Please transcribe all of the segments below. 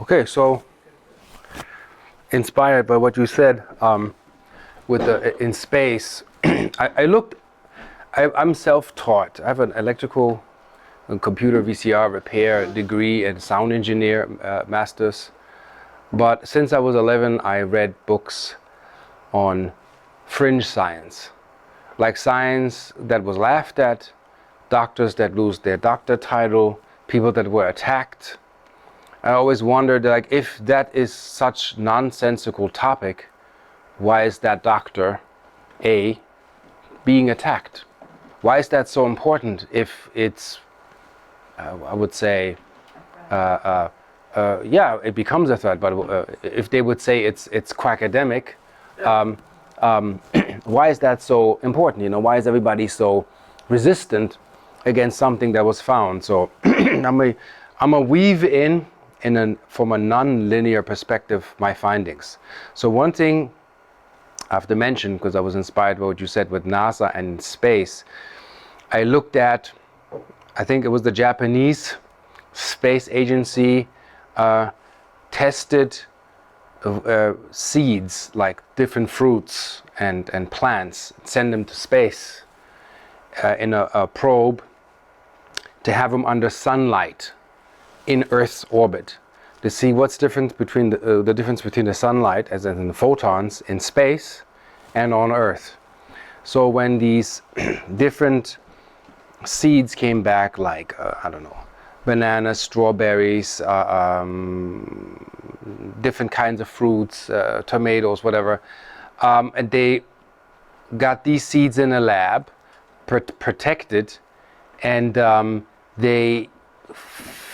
Okay, so inspired by what you said with the in space, I'm self-taught. I have an electrical and computer VCR repair degree and sound engineer masters. But since I was 11, I read books on fringe science, like science that was laughed at, doctors that lose their doctor title, people that were attacked. I always wondered, like, if that is such nonsensical topic, why is that doctor A being attacked? Why is that so important if it's, I would say, yeah, it becomes a threat, but if they would say it's quackademic, why is that so important? You know, why is everybody so resistant against something that was found? So I'm a weave from a non-linear perspective my findings. So one thing I have to mention, because I was inspired by what you said with NASA and space, I looked at, I think it was the Japanese space agency tested seeds, like different fruits and plants, send them to space in a probe to have them under sunlight in Earth's orbit, to see what's difference between the difference between the sunlight, as in the photons, in space and on Earth. So when these different seeds came back, like I don't know, bananas, strawberries, different kinds of fruits, tomatoes, whatever, and they got these seeds in a lab, protected, and they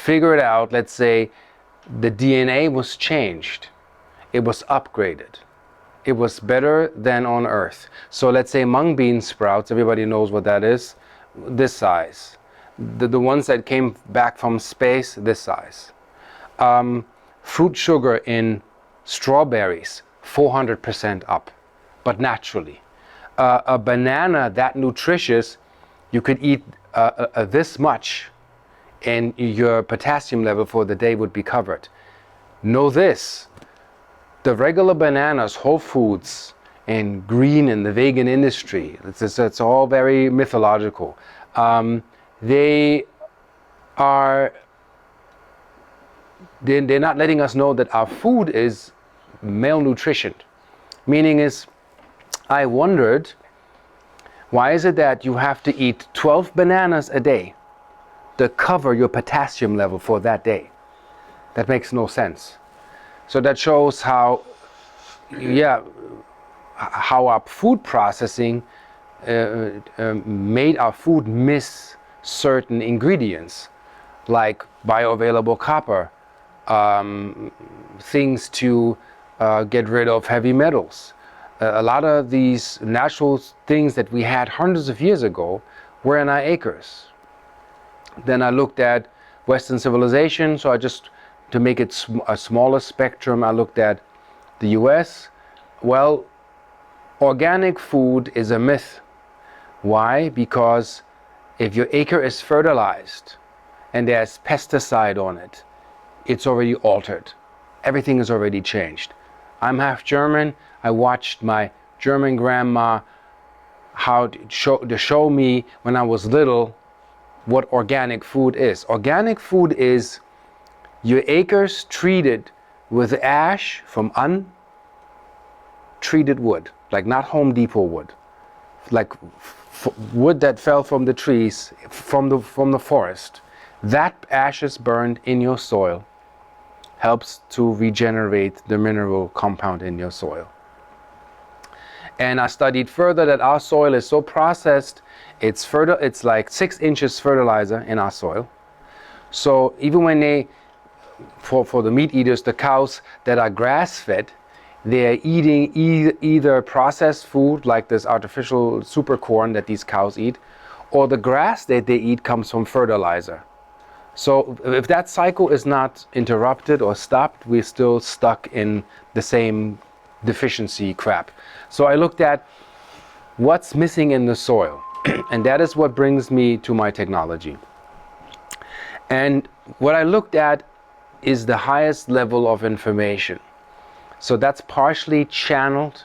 figured out, let's say, the DNA was changed, it was upgraded, it was better than on Earth. So let's say mung bean sprouts, everybody knows what that is, this size. The ones that came back from space, this size. Fruit sugar in strawberries, 400% up, but naturally. A banana that nutritious, you could eat this much and your potassium level for the day would be covered. Know this, the regular bananas, Whole Foods, and green in the vegan industry, it's all very mythological. They're not letting us know that our food is malnutritioned. Meaning is, I wondered, why is it that you have to eat 12 bananas a day to cover your potassium level for that day? That makes no sense. So that shows how, how our food processing made our food miss certain ingredients, like bioavailable copper, things to get rid of heavy metals. A lot of these natural things that we had hundreds of years ago were in our acres. Then I looked at Western civilization, so to make it a smaller spectrum, I looked at the US. Well, organic food is a myth. Why? Because if your acre is fertilized and there's pesticide on it, it's already altered. Everything is already changed. I'm half German. I watched my German grandma to show me when I was little what organic food is. Organic food is your acres treated with ash from untreated wood, like not Home Depot wood, like wood that fell from the trees, from the forest. That ash is burned in your soil, helps to regenerate the mineral compound in your soil. And I studied further that our soil is so processed, it's like 6 inches fertilizer in our soil. So even when they, for the meat eaters, the cows that are grass-fed, they're eating either processed food, like this artificial super corn that these cows eat, or the grass that they eat comes from fertilizer. So if that cycle is not interrupted or stopped, we're still stuck in the same deficiency crap. So I looked at what's missing in the soil, and that is what brings me to my technology. And what I looked at is the highest level of information. So that's partially channeled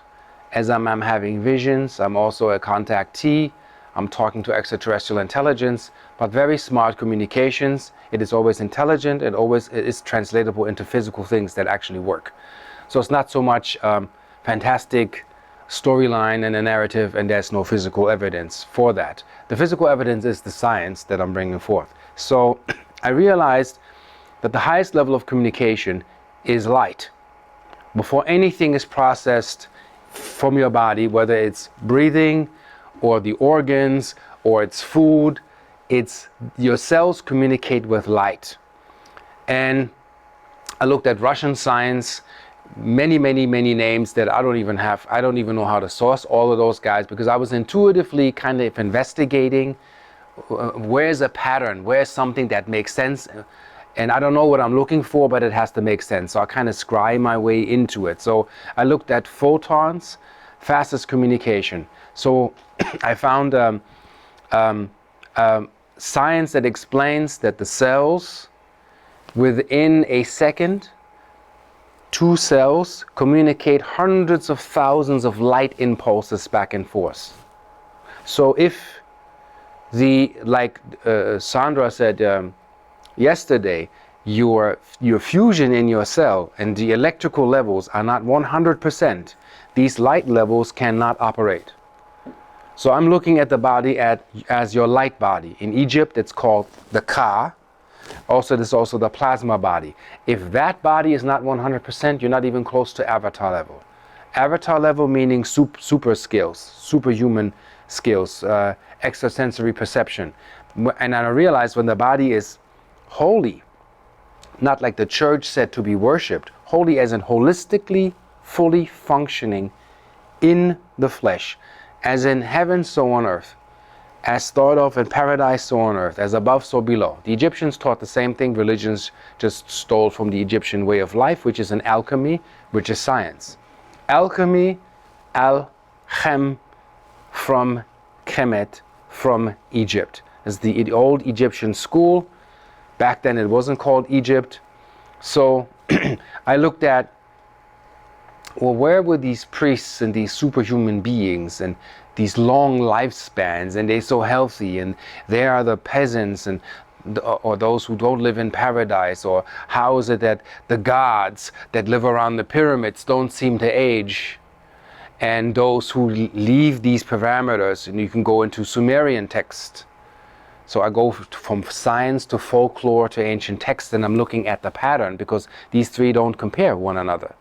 as I'm having visions. I'm also a contactee. I'm talking to extraterrestrial intelligence, but very smart communications. It is always intelligent, and always it is translatable into physical things that actually work. So it's not so much fantastic storyline and a narrative, and there's no physical evidence for that. The physical evidence is the science that I'm bringing forth. So I realized that the highest level of communication is light. Before anything is processed from your body, whether it's breathing or the organs or it's food, it's your cells communicate with light. And I looked at Russian science, many names that I don't even know how to source all of those guys, because I was intuitively kind of investigating where's a pattern, where's something that makes sense. And I don't know what I'm looking for, but it has to make sense. So I kind of scry my way into it. So I looked at photons, fastest communication. So I found science that explains that the cells, within a second, 2 cells communicate hundreds of thousands of light impulses back and forth. So if like Sandra said yesterday, your fusion in your cell and the electrical levels are not 100%, these light levels cannot operate. So I'm looking at the body as your light body. In Egypt, it's called the Ka. Also, there's also the plasma body. If that body is not 100%, you're not even close to avatar level. Avatar level meaning super skills, superhuman skills, extrasensory perception. And I realized when the body is holy, not like the church said to be worshipped, holy as in holistically, fully functioning in the flesh, as in heaven, so on earth, as thought of in paradise, so on earth, as above, so below. The Egyptians taught the same thing. Religions just stole from the Egyptian way of life, which is an alchemy, which is science. Alchemy, al-chem, from Kemet, from Egypt. It's the old Egyptian school. Back then it wasn't called Egypt. So I looked at, well, where were these priests and these superhuman beings and these long lifespans, and they're so healthy, and there are the peasants and or those who don't live in paradise? Or how is it that the gods that live around the pyramids don't seem to age, and those who leave these parameters? And you can go into Sumerian text. So I go from science to folklore to ancient text, and I'm looking at the pattern, because these three don't compare one another.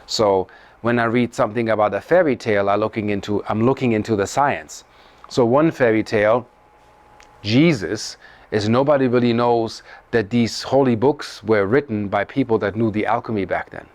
So when I read something about a fairy tale, I'm looking into the science. So one fairy tale, Jesus, is nobody really knows that these holy books were written by people that knew the alchemy back then.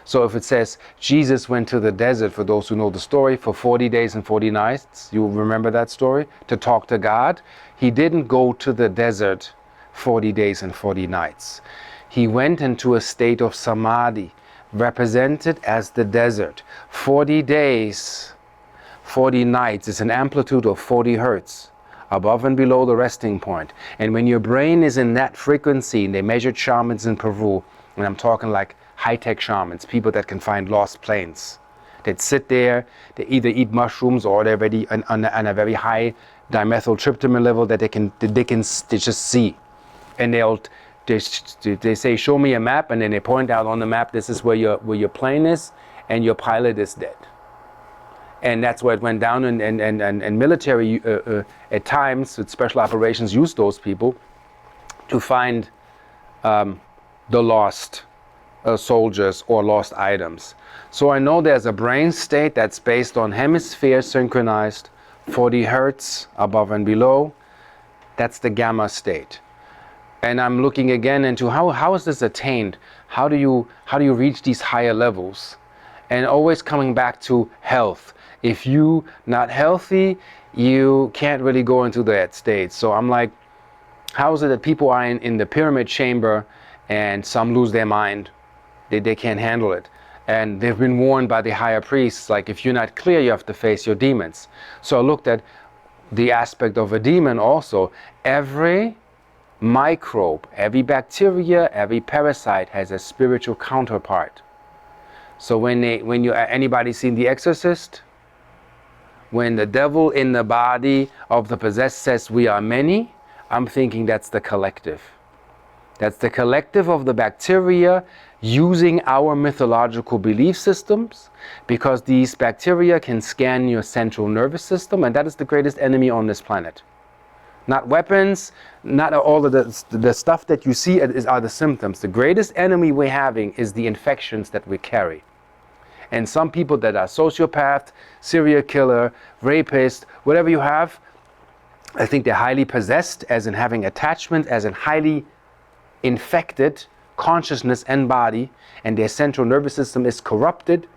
So if it says Jesus went to the desert, for those who know the story, for 40 days and 40 nights, you remember that story, to talk to God. He didn't go to the desert 40 days and 40 nights. He went into a state of samadhi, represented as the desert. 40 days, 40 nights is an amplitude of 40 hertz, above and below the resting point. And when your brain is in that frequency, and they measured shamans in Peru, and I'm talking like high-tech shamans, people that can find lost planes. They'd sit there, they either eat mushrooms or they're already on a very high dimethyltryptamine level that they just see. And they say, show me a map, and then they point out on the map, this is where your plane is, and your pilot is dead. And that's where it went down, and military at times with special operations use those people to find the lost soldiers or lost items. So I know there's a brain state that's based on hemisphere synchronized, 40 hertz above and below. That's the gamma state. And I'm looking again into how is this attained? How do you reach these higher levels? And always coming back to health. If you not healthy, you can't really go into that state. So I'm like, how is it that people are in the pyramid chamber and some lose their mind? They can't handle it. And they've been warned by the higher priests, like, if you're not clear, you have to face your demons. So I looked at the aspect of a demon also. Every microbe, every bacteria, every parasite has a spiritual counterpart. So when anybody seen The Exorcist? When the devil in the body of the possessed says we are many, I'm thinking that's the collective. That's the collective of the bacteria using our mythological belief systems, because these bacteria can scan your central nervous system, and that is the greatest enemy on this planet. Not weapons, not all of the stuff that you see are the symptoms. The greatest enemy we're having is the infections that we carry. And some people that are sociopath, serial killer, rapist, whatever you have, I think they're highly possessed, as in having attachment, as in highly infected consciousness and body, and their central nervous system is corrupted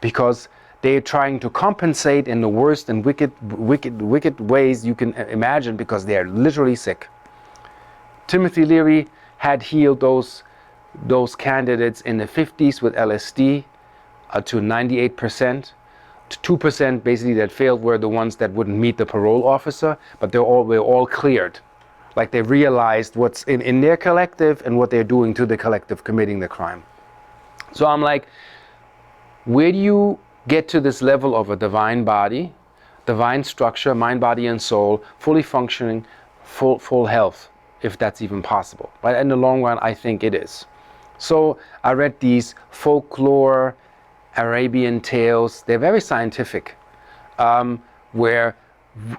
because they're trying to compensate in the worst and wicked ways you can imagine, because they're literally sick. Timothy Leary had healed those candidates in the 50s with LSD to 98%. 2% basically that failed were the ones that wouldn't meet the parole officer, but were all cleared. Like they realized what's in their collective and what they're doing to the collective, committing the crime. So I'm like, where do you get to this level of a divine body, divine structure, mind, body, and soul, fully functioning, full health, if that's even possible? But in the long run, I think it is. So I read these folklore, Arabian tales. They're very scientific, where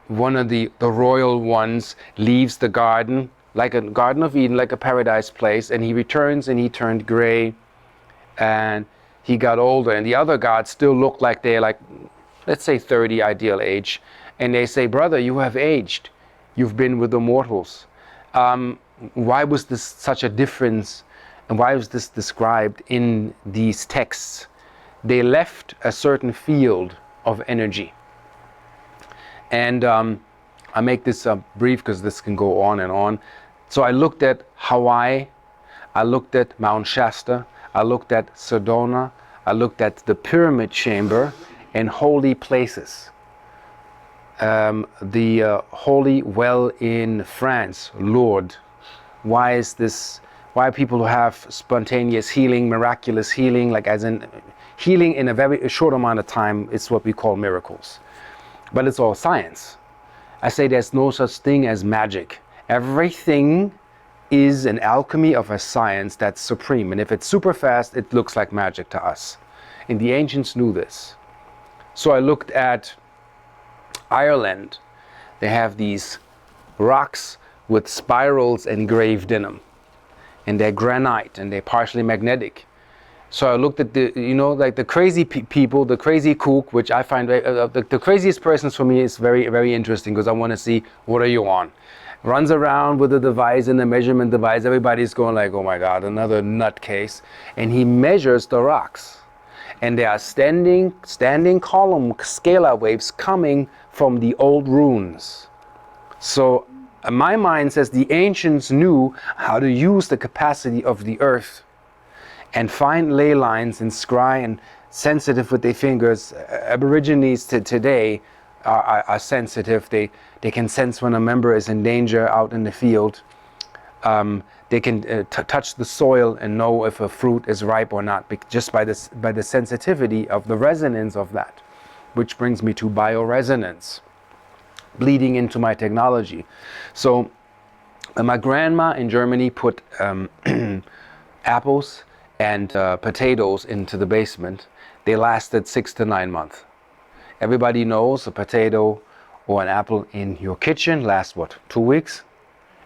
one of the royal ones leaves the garden, like a Garden of Eden, like a paradise place, and he returns and he turned gray and he got older, and the other gods still look like they're like, let's say 30 ideal age, and they say, brother, you have aged, you've been with the mortals. Why was this such a difference, and why was this described in these texts? They left a certain field of energy. And I make this brief because this can go on and on. So I looked at Hawaii, I looked at Mount Shasta, I looked at Sedona, I looked at the Pyramid Chamber and holy places. The holy well in France, Lourdes. Why is this? Why people who have spontaneous healing, miraculous healing, like as in healing in a very short amount of time, is what we call miracles. But it's all science. I say there's no such thing as magic. Everything is an alchemy of a science that's supreme. And if it's super fast, it looks like magic to us. And the ancients knew this. So I looked at Ireland. They have these rocks with spirals engraved in them. And they're granite and they're partially magnetic. So I looked at like the crazy people, the crazy kook, which I find the craziest persons for me is very, very interesting, because I want to see, what are you on? Runs around with a device and a measurement device. Everybody's going like, oh my God, another nutcase. And he measures the rocks. And there are standing column scalar waves coming from the old runes. So my mind says the ancients knew how to use the capacity of the earth and find ley lines and scry and sensitive with their fingers. Aborigines today are sensitive. They can sense when a member is in danger out in the field. They can touch the soil and know if a fruit is ripe or not, just by the sensitivity of the resonance of that. Which brings me to bioresonance, bleeding into my technology. So my grandma in Germany put apples and potatoes into the basement. They lasted 6 to 9 months. Everybody knows a potato or an apple in your kitchen lasts what, 2 weeks?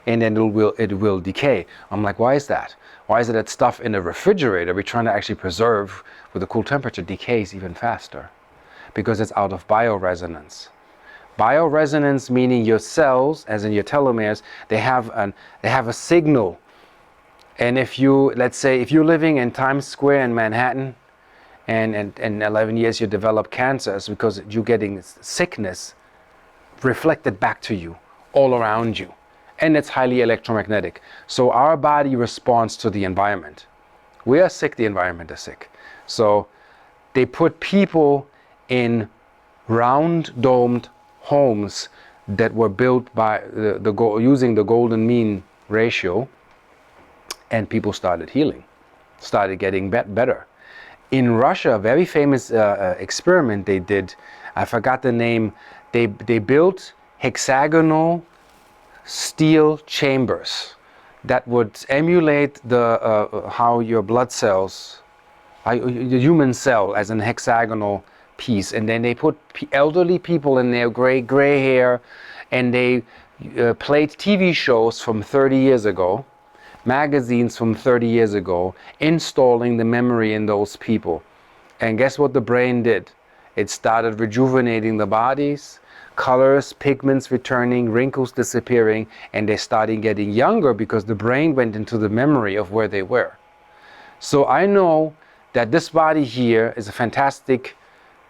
And then it will decay. I'm like, why is that? Why is it that stuff in the refrigerator we're trying to actually preserve with a cool temperature decays even faster? Because it's out of bioresonance. Bioresonance meaning your cells, as in your telomeres, they have a signal. And if you, let's say, if you're living in Times Square in Manhattan, and in 11 years you develop cancer, it's because you're getting sickness reflected back to you, all around you. And it's highly electromagnetic. So our body responds to the environment. We are sick, the environment is sick. So they put people in round domed homes that were built by using the golden mean ratio, and people started healing, started getting better. In Russia, a very famous experiment they did, I forgot the name, they built hexagonal steel chambers that would emulate the how your blood cells, the human cell as an hexagonal piece, and then they put elderly people in there, gray hair, and they played TV shows from 30 years ago, magazines from 30 years ago, installing the memory in those people. And guess what the brain did? It started rejuvenating the bodies, colors, pigments returning, wrinkles disappearing, and they started getting younger because the brain went into the memory of where they were. So I know that this body here is a fantastic,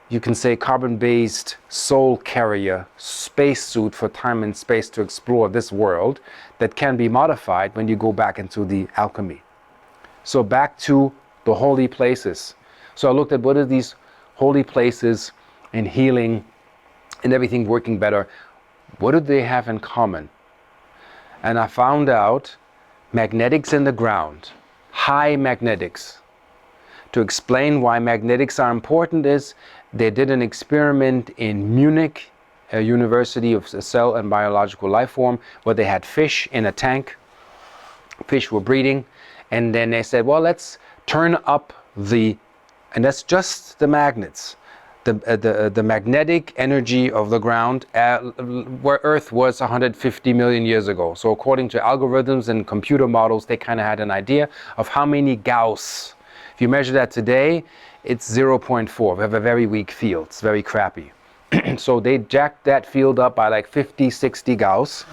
you can say, carbon-based soul carrier, spacesuit for time and space to explore this world that can be modified when you go back into the alchemy. So back to the holy places. So I looked at what are these holy places and healing and everything working better. What do they have in common? And I found out magnetics in the ground, high magnetics. To explain why magnetics are important is they did an experiment in Munich, a University of Cell and Biological Life Form, where they had fish in a tank. Fish were breeding, and then they said, well, let's turn up and that's just the magnets, the magnetic energy of the ground where Earth was 150 million years ago. So according to algorithms and computer models, they kind of had an idea of how many Gauss. If you measure that today, it's 0.4. We have a very weak field. It's very crappy. So they jacked that field up by like 50, 60 Gauss,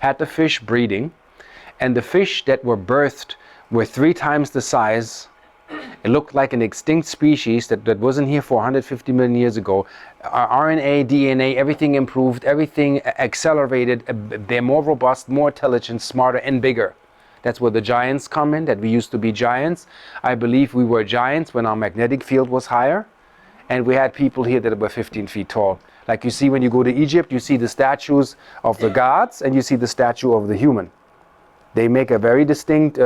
had the fish breeding, and the fish that were birthed were 3 times the size. It looked like an extinct species that wasn't here for 150 million years ago. RNA, DNA, everything improved, everything accelerated. They're more robust, more intelligent, smarter, and bigger. That's where the giants come in, that we used to be giants. I believe we were giants when our magnetic field was higher. And we had people here that were 15 feet tall. Like you see when you go to Egypt, you see the statues of the gods and you see the statue of the human. They make a very distinct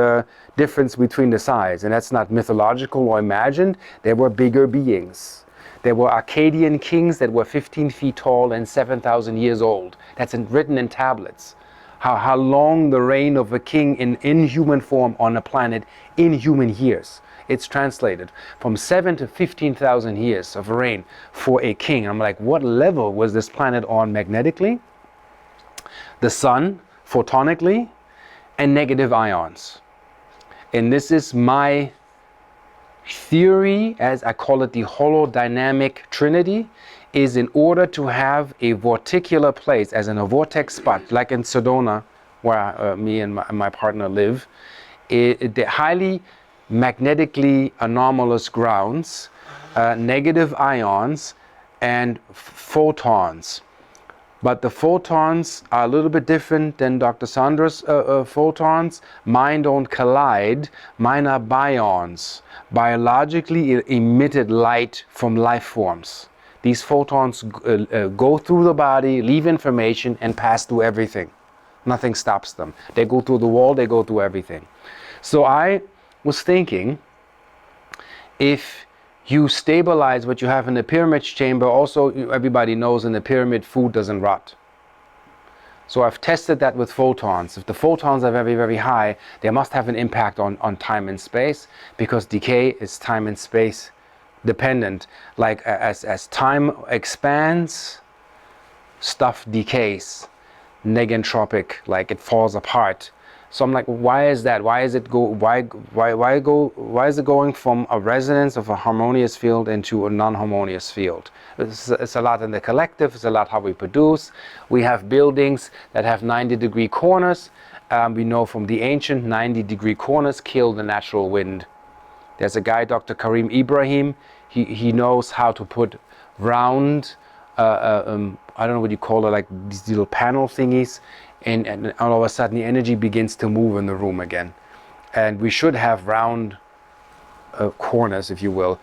difference between the size. And that's not mythological or imagined. They were bigger beings. There were Akkadian kings that were 15 feet tall and 7,000 years old. That's written in tablets. How long the reign of a king in human form on a planet in human years. It's translated from 7 to 15,000 years of reign for a king. I'm like, what level was this planet on magnetically? The sun, photonically, and negative ions. And this is my theory, as I call it the holodynamic trinity, is in order to have a vorticular place, as in a vortex spot, like in Sedona, where me and my partner live, the highly magnetically anomalous grounds, negative ions, and photons. But the photons are a little bit different than Dr. Sandra's photons. Mine don't collide. Mine are bions, biologically emitted light from life forms. These photons go through the body, leave information, and pass through everything. Nothing stops them. They go through the wall, they go through everything. So I was thinking, if you stabilize what you have in the pyramid chamber, also everybody knows in the pyramid food doesn't rot. So I've tested that with photons. If the photons are very, very high, they must have an impact on time and space, because decay is time and space dependent. Like as time expands, stuff decays, negentropic, like it falls apart. So I'm like, why is that? Why is it going from a resonance of a harmonious field into a non-harmonious field? It's a lot in the collective. It's a lot how we produce. We have buildings that have 90-degree corners. We know from the ancient 90-degree corners kill the natural wind. There's a guy, Dr. Karim Ibrahim. He knows how to put round, I don't know what you call it, like these little panel thingies. And all of a sudden the energy begins to move in the room again. And we should have round corners, if you will,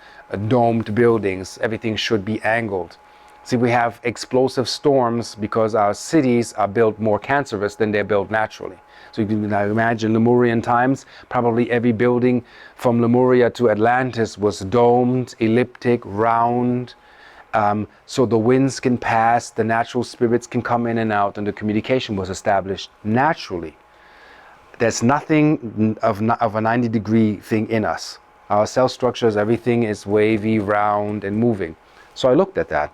domed buildings. Everything should be angled. See, we have explosive storms because our cities are built more cancerous than they're built naturally. So you can imagine Lemurian times, probably every building from Lemuria to Atlantis was domed, elliptic, round. So the winds can pass, the natural spirits can come in and out, and the communication was established naturally. There's nothing of a 90-degree thing in us. Our cell structures, everything is wavy, round, and moving. So I looked at that.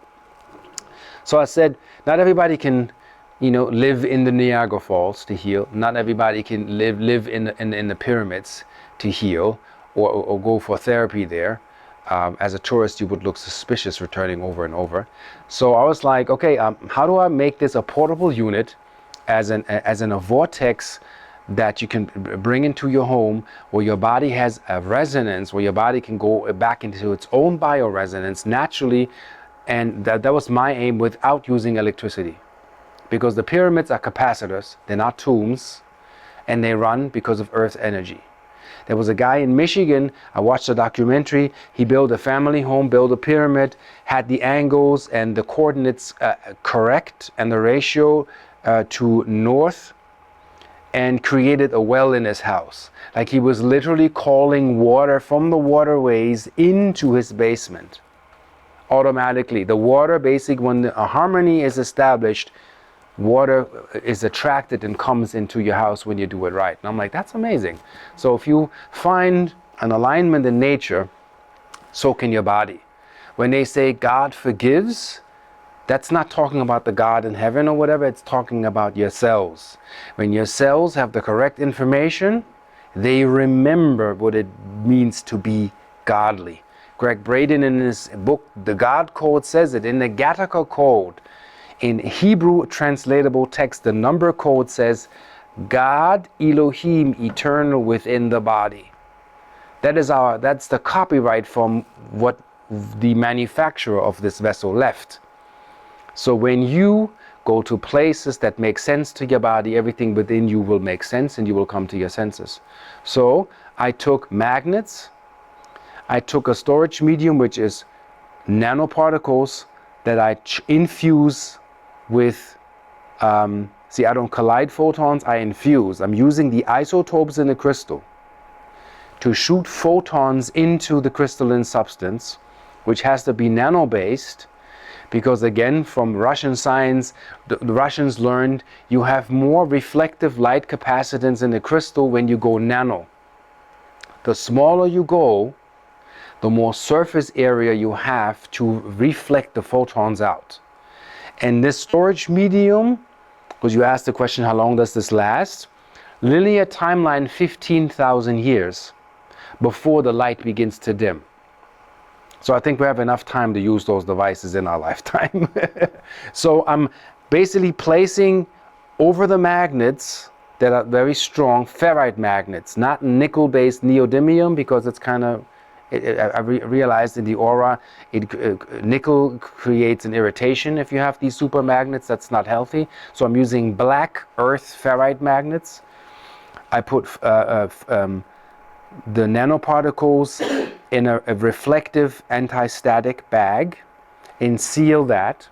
So I said, not everybody can, live in the Niagara Falls to heal. Not everybody can live in the pyramids to heal, or go for therapy there. As a tourist, you would look suspicious returning over and over. So I was like, okay, how do I make this a portable unit, as in a vortex that you can bring into your home, where your body has a resonance, where your body can go back into its own bioresonance naturally. And that was my aim, without using electricity. Because the pyramids are capacitors, they're not tombs, and they run because of Earth energy. There was a guy in Michigan, I watched a documentary, he built a family home, built a pyramid, had the angles and the coordinates correct, and the ratio to north, and created a well in his house. Like he was literally calling water from the waterways into his basement. Automatically. The water, basically, when a harmony is established, water is attracted and comes into your house when you do it right. And I'm like, that's amazing. So if you find an alignment in nature, so can your body. When they say God forgives, that's not talking about the God in heaven or whatever, it's talking about your cells. When your cells have the correct information, they remember what it means to be godly. Greg Braden, in his book, The God Code, says it. In the Gattaca Code, in Hebrew translatable text, the number code says, God Elohim eternal within the body. That's the copyright from what the manufacturer of this vessel left. So when you go to places that make sense to your body, everything within you will make sense and you will come to your senses. So I took magnets, I took a storage medium, which is nanoparticles that I infuse with, see, I don't collide photons, I infuse. I'm using the isotopes in the crystal to shoot photons into the crystalline substance, which has to be nano-based. Because again, from Russian science, the Russians learned you have more reflective light capacitance in the crystal when you go nano. The smaller you go, the more surface area you have to reflect the photons out. And this storage medium, because you asked the question, how long does this last? Linear timeline, 15,000 years before the light begins to dim. So I think we have enough time to use those devices in our lifetime. So I'm basically placing over the magnets that are very strong, ferrite magnets, not nickel-based neodymium, because it's kind of, I realized in the aura, nickel creates an irritation if you have these super magnets. That's not healthy. So I'm using black earth ferrite magnets. I put the nanoparticles in a reflective anti-static bag and seal that.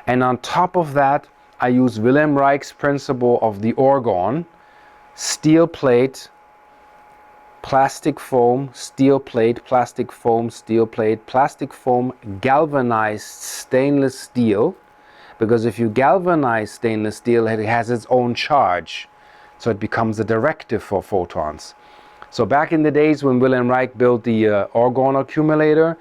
And on top of that, I use Wilhelm Reich's principle of the Orgone, steel plate, plastic foam, steel plate, plastic foam, steel plate, plastic foam, galvanized stainless steel. Because if you galvanize stainless steel, it has its own charge. So it becomes a directive for photons. So back in the days when Wilhelm Reich built the Orgone accumulator,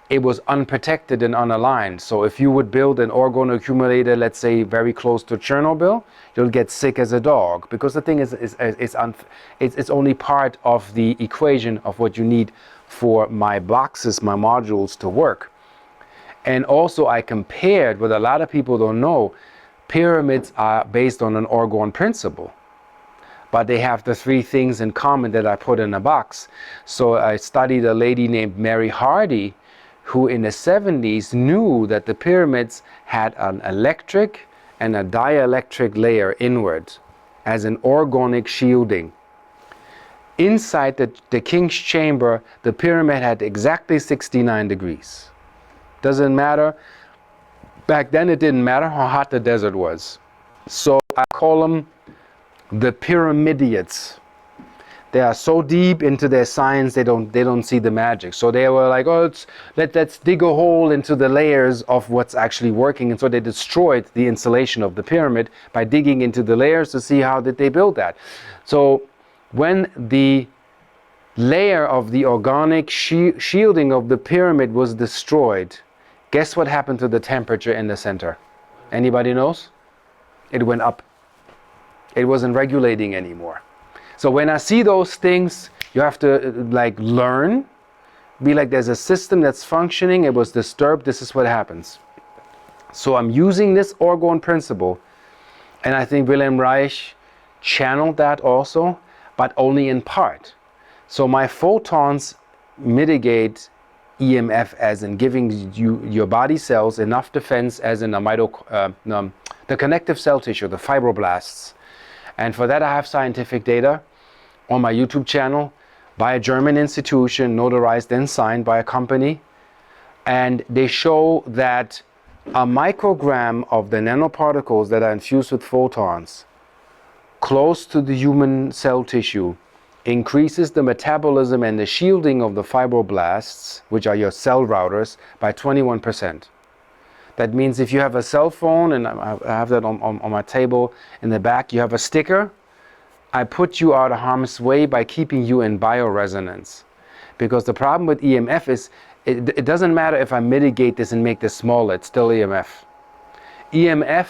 it was unprotected and unaligned. So if you would build an Orgone accumulator, let's say very close to Chernobyl, you'll get sick as a dog, because the thing is it's only part of the equation of what you need for my boxes, my modules to work. And also I compared, what a lot of people don't know, pyramids are based on an Orgone principle. But they have the three things in common that I put in a box. So I studied a lady named Mary Hardy, who in the 70s knew that the pyramids had an electric and a dielectric layer inward as an organic shielding. Inside the king's chamber, the pyramid had exactly 69 degrees. Doesn't matter. Back then, it didn't matter how hot the desert was. So I call them the pyramidiates. They are so deep into their science, they don't see the magic. So they were like, oh, let's dig a hole into the layers of what's actually working. And so they destroyed the insulation of the pyramid by digging into the layers to see how did they build that. So when the layer of the organic shielding of the pyramid was destroyed, guess what happened to the temperature in the center? Anybody knows? It went up. It wasn't regulating anymore. So when I see those things, you have to like learn, be like there's a system that's functioning, it was disturbed, this is what happens. So I'm using this Orgone principle, and I think Wilhelm Reich channeled that also, but only in part. So my photons mitigate EMF, as in giving you your body cells enough defense, as in the connective cell tissue, the fibroblasts. And for that I have scientific data on my YouTube channel by a German institution, notarized and signed by a company. And they show that a microgram of the nanoparticles that are infused with photons close to the human cell tissue increases the metabolism and the shielding of the fibroblasts, which are your cell routers, by 21%. That means if you have a cell phone, and I have that on my table in the back, you have a sticker, I put you out of harm's way by keeping you in bioresonance. Because the problem with EMF is, it doesn't matter if I mitigate this and make this smaller, it's still EMF. EMF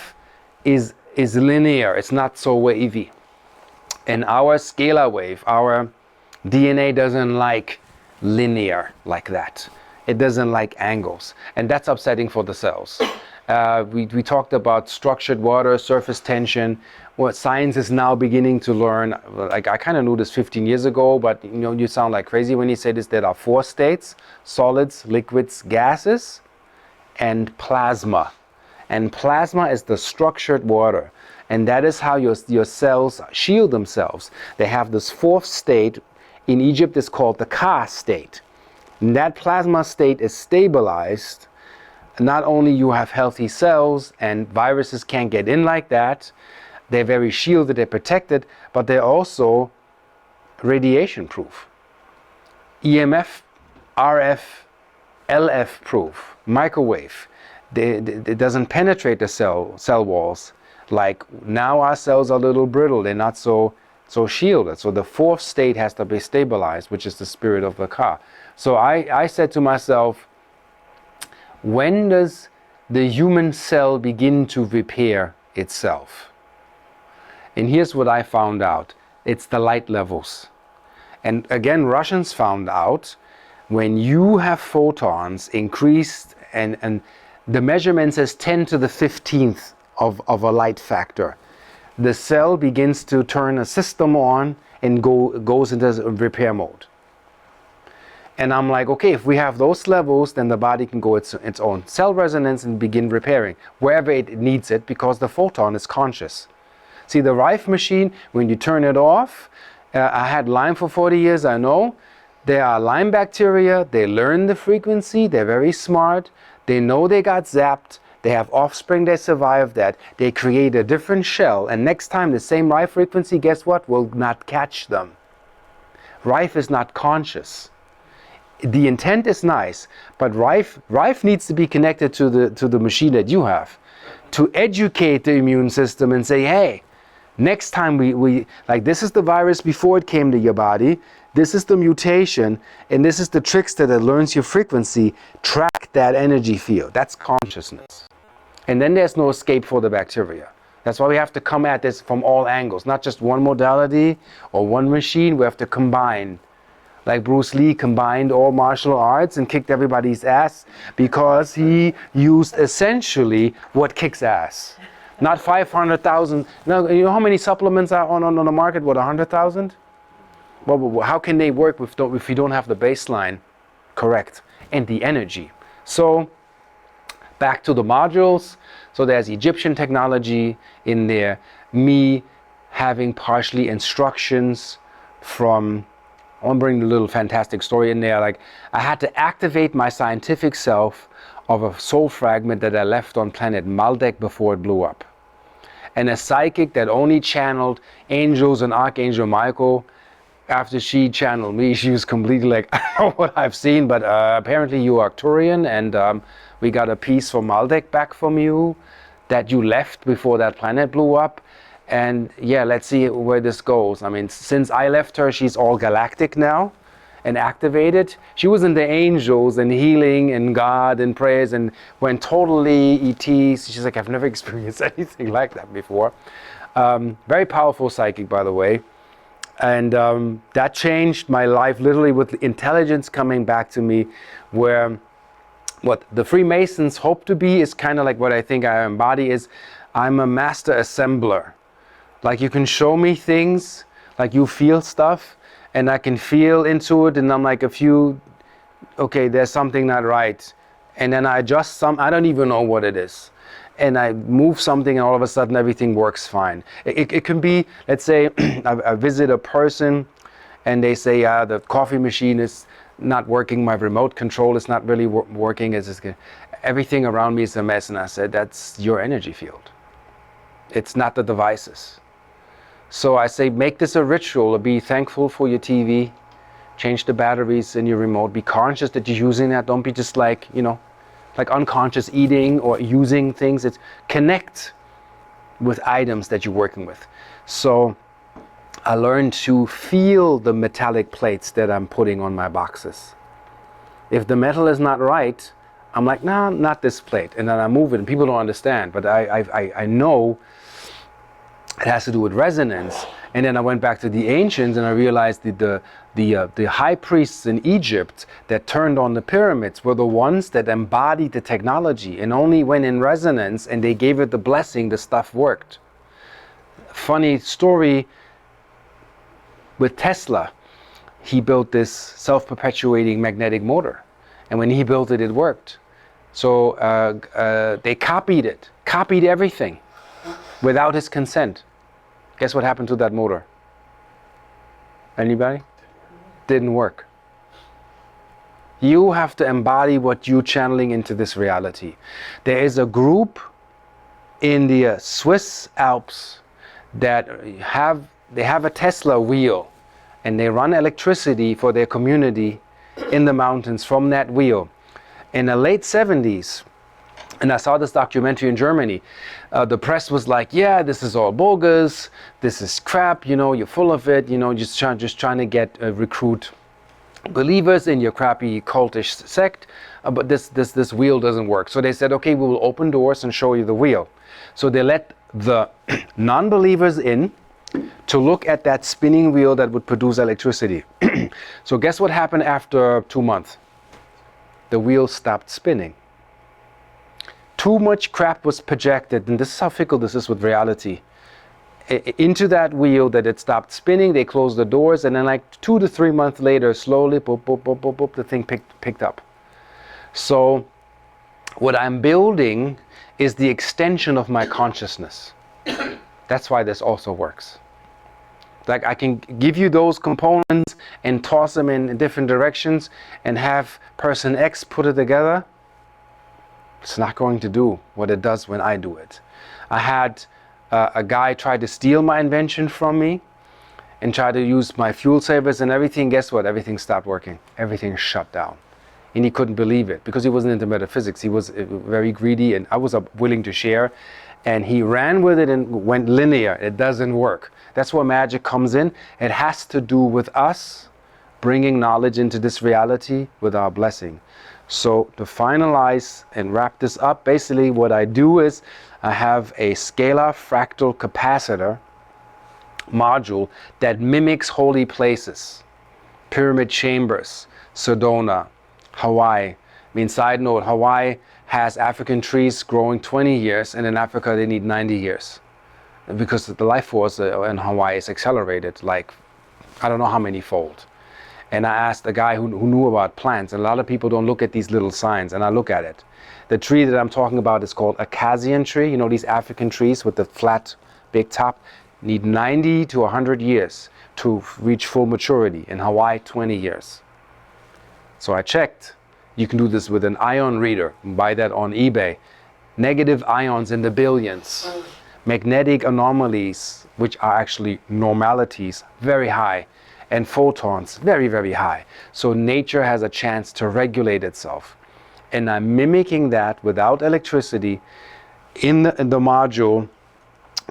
is linear, it's not so wavy. And our scalar wave, our DNA doesn't like linear like that. It doesn't like angles, and that's upsetting for the cells. We talked about structured water, surface tension. What science is now beginning to learn, like I kind of knew this 15 years ago, but you know, you sound like crazy when you say this. There are 4 states: solids, liquids, gases, and plasma. And plasma is the structured water, and that is how your cells shield themselves. They have this 4th state. In Egypt, it's called the Ka state. And that plasma state is stabilized. Not only you have healthy cells and viruses can't get in like that, they're very shielded, they're protected, but they're also radiation proof. EMF, RF, LF proof, microwave. It doesn't penetrate the cell walls. Like now our cells are a little brittle, they're not so shielded. So the 4th state has to be stabilized, which is the spirit of the Ka. So I said to myself, when does the human cell begin to repair itself? And here's what I found out. It's the light levels. And again, Russians found out when you have photons increased, and the measurement says 10 to the 15th of a light factor, the cell begins to turn a system on and goes into repair mode. And I'm like, okay, if we have those levels, then the body can go its own cell resonance and begin repairing wherever it needs it, because the photon is conscious. See, the Rife machine, when you turn it off, I had Lyme for 40 years, I know. There are Lyme bacteria, they learn the frequency, they're very smart, they know they got zapped, they have offspring, they survive that, they create a different shell, and next time the same Rife frequency, guess what, will not catch them. Rife is not conscious. The intent is nice, but Rife needs to be connected to the machine that you have, to educate the immune system and say, hey, next time we like, this is the virus before it came to your body, this is the mutation, and this is the trickster that learns your frequency. Track that energy field. That's consciousness. And then there's no escape for the bacteria. That's why we have to come at this from all angles, not just one modality or one machine. We have to combine. Like Bruce Lee combined all martial arts and kicked everybody's ass because he used essentially what kicks ass. Not 500,000. No, you know how many supplements are on the market? What, 100,000? Well, how can they work if you don't have the baseline correct and the energy? So back to the modules. So there's Egyptian technology in there. Me having partially instructions from, I want to bring the little fantastic story in there. Like, I had to activate my scientific self of a soul fragment that I left on planet Maldek before it blew up. And a psychic that only channeled angels and Archangel Michael. After she channeled me, she was completely like, I don't know what I've seen, but apparently you are Arcturian, and we got a piece from Maldek back from you that you left before that planet blew up. And yeah, let's see where this goes. I mean, since I left her, she's all galactic now and activated. She was in the angels and healing and God and prayers and went totally ETs. She's like, I've never experienced anything like that before. Very powerful psychic, by the way. And that changed my life literally with intelligence coming back to me, where what the Freemasons hope to be is kind of like what I think I embody is I'm a master assembler. Like you can show me things, like you feel stuff, and I can feel into it, and I'm like, okay, there's something not right. And then I adjust I don't even know what it is. And I move something, and all of a sudden everything works fine. It can be, let's say, I visit a person, and they say, the coffee machine is not working, my remote control is not really working, everything around me is a mess. And I said, that's your energy field. It's not the devices. So I say, make this a ritual. Be thankful for your TV. Change the batteries in your remote. Be conscious that you're using that. Don't be just like, like unconscious eating or using things. It's connect with items that you're working with. So I learned to feel the metallic plates that I'm putting on my boxes. If the metal is not right, I'm like, nah, not this plate. And then I move it, and people don't understand. But I know it has to do with resonance. And then I went back to the ancients, and I realized that the high priests in Egypt that turned on the pyramids were the ones that embodied the technology. And only when in resonance and they gave it the blessing, the stuff worked. Funny story with Tesla. He built this self-perpetuating magnetic motor. And when he built it, it worked. So they copied everything without his consent. Guess what happened to that motor? Anybody? Didn't work. You have to embody what you're channeling into this reality. There is a group in the Swiss Alps that have a Tesla wheel, and they run electricity for their community in the mountains from that wheel. In the late 70s, and I saw this documentary in Germany, the press was like, yeah, this is all bogus, this is crap, you're full of it, just trying to get recruit believers in your crappy cultish sect, but this wheel doesn't work. So they said, okay, we will open doors and show you the wheel. So they let the non-believers in to look at that spinning wheel that would produce electricity. So guess what happened after 2 months? The wheel stopped spinning. Too much crap was projected, and this is how fickle this is with reality, into that wheel that it stopped spinning. They closed the doors, and then like 2 to 3 months later, slowly, boop, boop, boop, boop, boop, the thing picked up. So what I'm building is the extension of my consciousness. That's why this also works. Like I can give you those components and toss them in different directions and have person X put it together. It's not going to do what it does when I do it. I had a guy try to steal my invention from me and try to use my fuel savers and everything. Guess what? Everything stopped working. Everything shut down. And he couldn't believe it because he wasn't into metaphysics. He was very greedy, and I was willing to share. And he ran with it and went linear. It doesn't work. That's where magic comes in. It has to do with us bringing knowledge into this reality with our blessing. So to finalize and wrap this up, basically what I do is I have a scalar fractal capacitor module that mimics holy places, pyramid chambers, Sedona, Hawaii. I mean, side note, Hawaii has African trees growing 20 years, and in Africa they need 90 years. Because the life force in Hawaii is accelerated, like, I don't know how many fold. And I asked a guy who knew about plants, and a lot of people don't look at these little signs, and I look at it. The tree that I'm talking about is called acacian tree. These African trees with the flat, big top, need 90 to 100 years to reach full maturity. In Hawaii, 20 years. So I checked, You can do this with an ion reader. Buy that on eBay. Negative ions in the billions. Magnetic anomalies, which are actually normalities, very high. And photons, very, very high. So nature has a chance to regulate itself. And I'm mimicking that without electricity in the module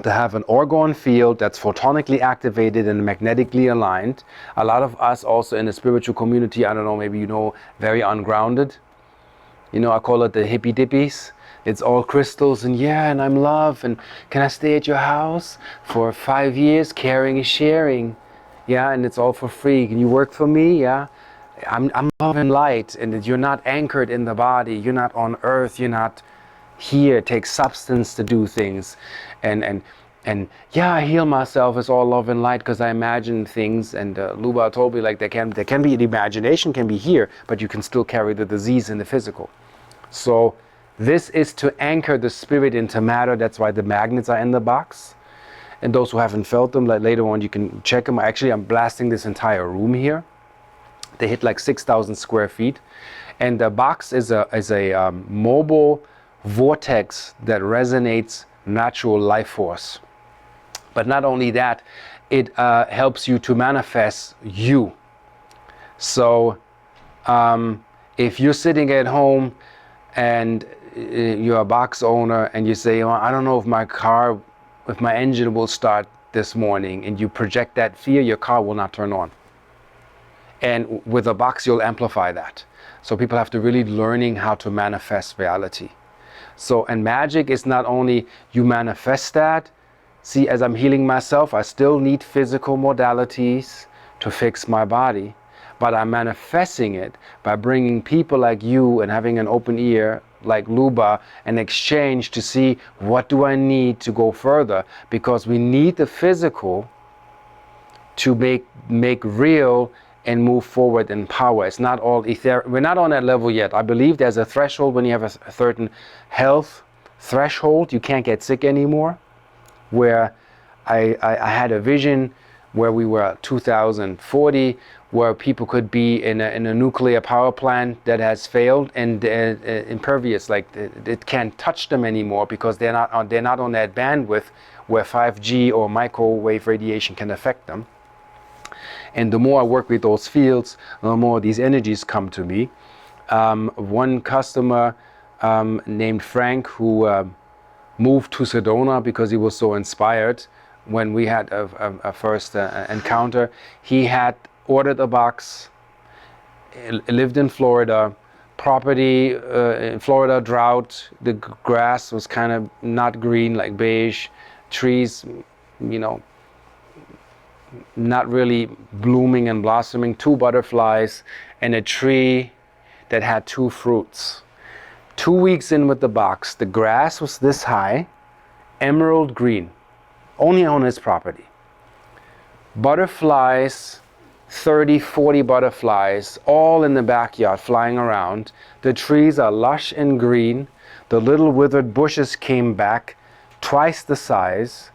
to have an Orgone field that's photonically activated and magnetically aligned. A lot of us also in the spiritual community, I don't know, maybe you know, very ungrounded. You know, I call it the hippie dippies. It's all crystals and yeah, and I'm love, and can I stay at your house for 5 years? Caring is sharing. Yeah, and it's all for free. Can you work for me? Yeah. I'm love and light, and you're not anchored in the body. You're not on earth. You're not here. It takes substance to do things. And yeah, I heal myself. It's all love and light because I imagine things. And Luba told me, like, there can be, the imagination can be here, but you can still carry the disease in the physical. So this is to anchor the spirit into matter. That's why the magnets are in the box. And those who haven't felt them, like later on, you can check them. Actually, I'm blasting this entire room here. They hit like 6,000 square feet. And the box is a mobile vortex that resonates natural life force. But not only that, it helps you to manifest you. So if you're sitting at home and you're a box owner and you say, well, I don't know if my engine will start this morning, and you project that fear, your car will not turn on. And with a box, you'll amplify that. So people have to really learning how to manifest reality. So, and magic is not only you manifest that. See, as I'm healing myself, I still need physical modalities to fix my body. But I'm manifesting it by bringing people like you and having an open ear like Luba and exchange to see what do I need to go further. Because we need the physical to make real and move forward in power. It's not all ethereal. We're not on that level yet. I believe there's a threshold when you have a certain health threshold. You can't get sick anymore. Where I had a vision where we were at 2040, where people could be in a nuclear power plant that has failed and impervious, like it can't touch them anymore because they're not on that bandwidth where 5G or microwave radiation can affect them. And the more I work with those fields, the more these energies come to me. One customer named Frank, who moved to Sedona because he was so inspired when we had a first encounter. He had ordered a box, lived in Florida, property in Florida, drought, the grass was kind of not green, like beige, trees, you know, not really blooming and blossoming, 2 butterflies, and a tree that had 2 fruits. 2 weeks in with the box, the grass was this high, emerald green, only on his property. Butterflies, 30, 40 butterflies, all in the backyard flying around. The trees are lush and green. The little withered bushes came back twice the size.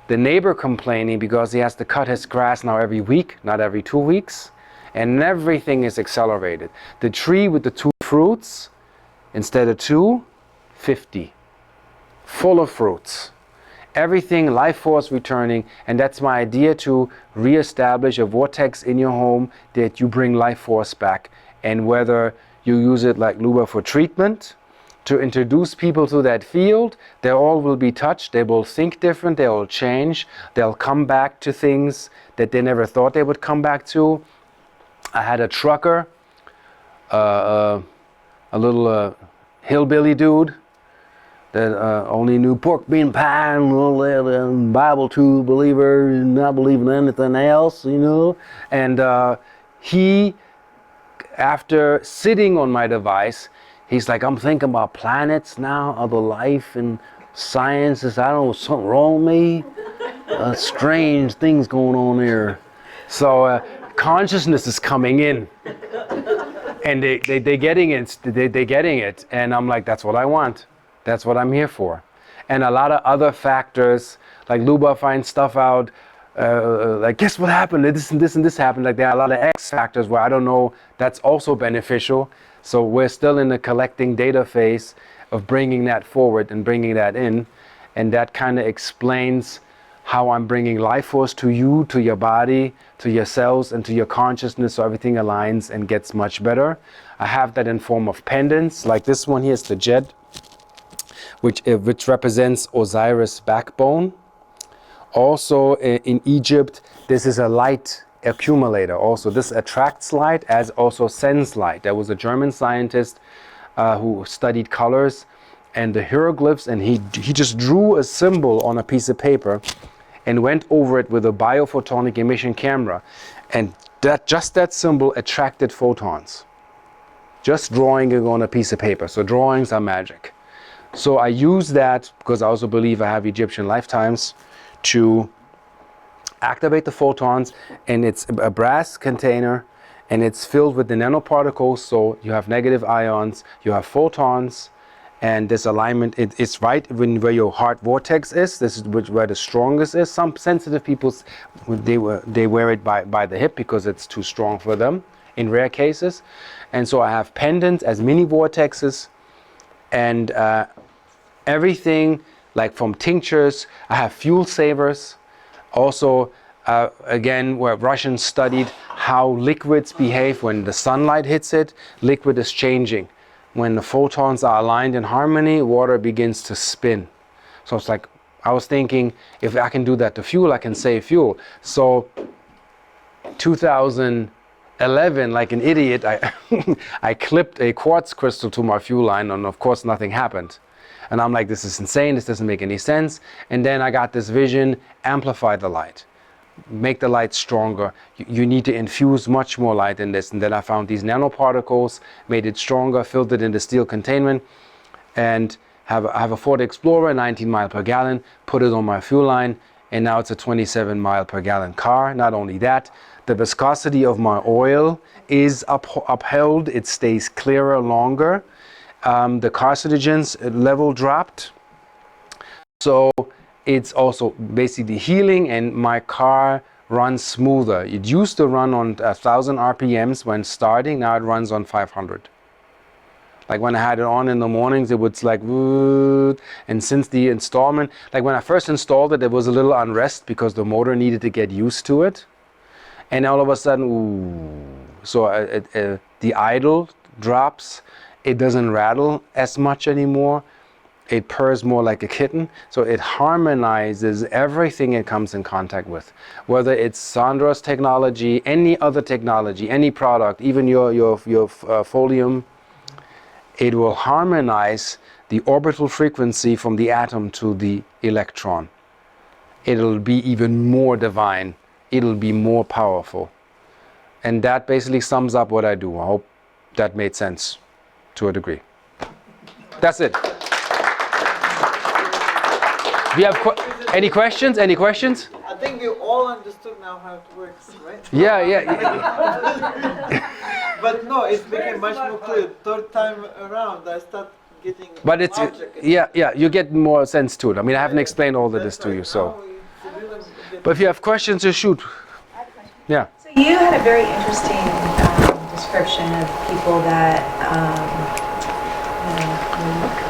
The neighbor complaining because he has to cut his grass now every week, not every 2 weeks. And everything is accelerated. The tree with the 2 fruits, instead of 2, 50. Full of fruits. Everything, life force returning. And that's my idea, to reestablish a vortex in your home that you bring life force back. And whether you use it like Luba for treatment, to introduce people to that field, they all will be touched, they will think different, they will change, they'll come back to things that they never thought they would come back to. I had a trucker, a little hillbilly dude that only knew pork, bean pie, and all that, Bible truth believer, and not believing anything else, you know. And he, after sitting on my device, he's like, I'm thinking about planets now, other life and science. I don't know, something wrong with me? Strange things going on there. So consciousness is coming in. And they're getting it. They're getting it. And I'm like, that's what I want. That's what I'm here for. And a lot of other factors, like Luba finds stuff out, like, guess what happened? This and this and this happened. Like, there are a lot of X factors where I don't know, that's also beneficial. So we're still in the collecting data phase of bringing that forward and bringing that in. And that kind of explains how I'm bringing life force to you, to your body, to your cells, and to your consciousness, so everything aligns and gets much better. I have that in form of pendants, like this one here is the jet, which represents Osiris' backbone. Also in Egypt, this is a light accumulator. Also, this attracts light as also sends light. There was a German scientist who studied colors and the hieroglyphs, and he just drew a symbol on a piece of paper and went over it with a biophotonic emission camera, and that symbol attracted photons. Just drawing it on a piece of paper. So drawings are magic. So I use that because I also believe I have Egyptian lifetimes to activate the photons, and it's a brass container and it's filled with the nanoparticles. So you have negative ions, you have photons, and this alignment, it's right where your heart vortex is. This is where the strongest is. Some sensitive people, they wear it by the hip because it's too strong for them in rare cases. And so I have pendants as mini vortexes, and everything like from tinctures. I have fuel savers. Also, again, where Russians studied how liquids behave when the sunlight hits it. Liquid is changing. When the photons are aligned in harmony, water begins to spin. So it's like, I was thinking, if I can do that to fuel, I can save fuel. So 2011, like an idiot, I clipped a quartz crystal to my fuel line, and of course nothing happened. And I'm like, this is insane, this doesn't make any sense. And then I got this vision: amplify the light, make the light stronger. You need to infuse much more light in this. And then I found these nanoparticles, made it stronger, filled it in the steel containment, and I have a Ford Explorer, 19 miles per gallon, put it on my fuel line, and now it's a 27 mile per gallon car. Not only that, the viscosity of my oil is upheld, it stays clearer longer. The carcinogens level dropped, so it's also basically healing, and my car runs smoother. It used to run on 1,000 RPMs when starting. Now it runs on 500. Like when I had it on in the mornings, it was like, and since the installment, like when I first installed it, there was a little unrest because the motor needed to get used to it, and all of a sudden, so the idle drops. It doesn't rattle as much anymore. It purrs more like a kitten. So it harmonizes everything it comes in contact with. Whether it's Sandra's technology, any other technology, any product, even your folium, it will harmonize the orbital frequency from the atom to the electron. It'll be even more divine. It'll be more powerful. And that basically sums up what I do. I hope that made sense to a degree. That's it. Do you have any questions? Any questions? I think we all understood now how it works, right? Yeah. But no, it became much more clear. Third time around, I start getting. But it's you get more sense to it. I mean, I haven't explained all of this to you, so. But if you have questions, just shoot. I have a question. Yeah. So you had a very interesting description of people that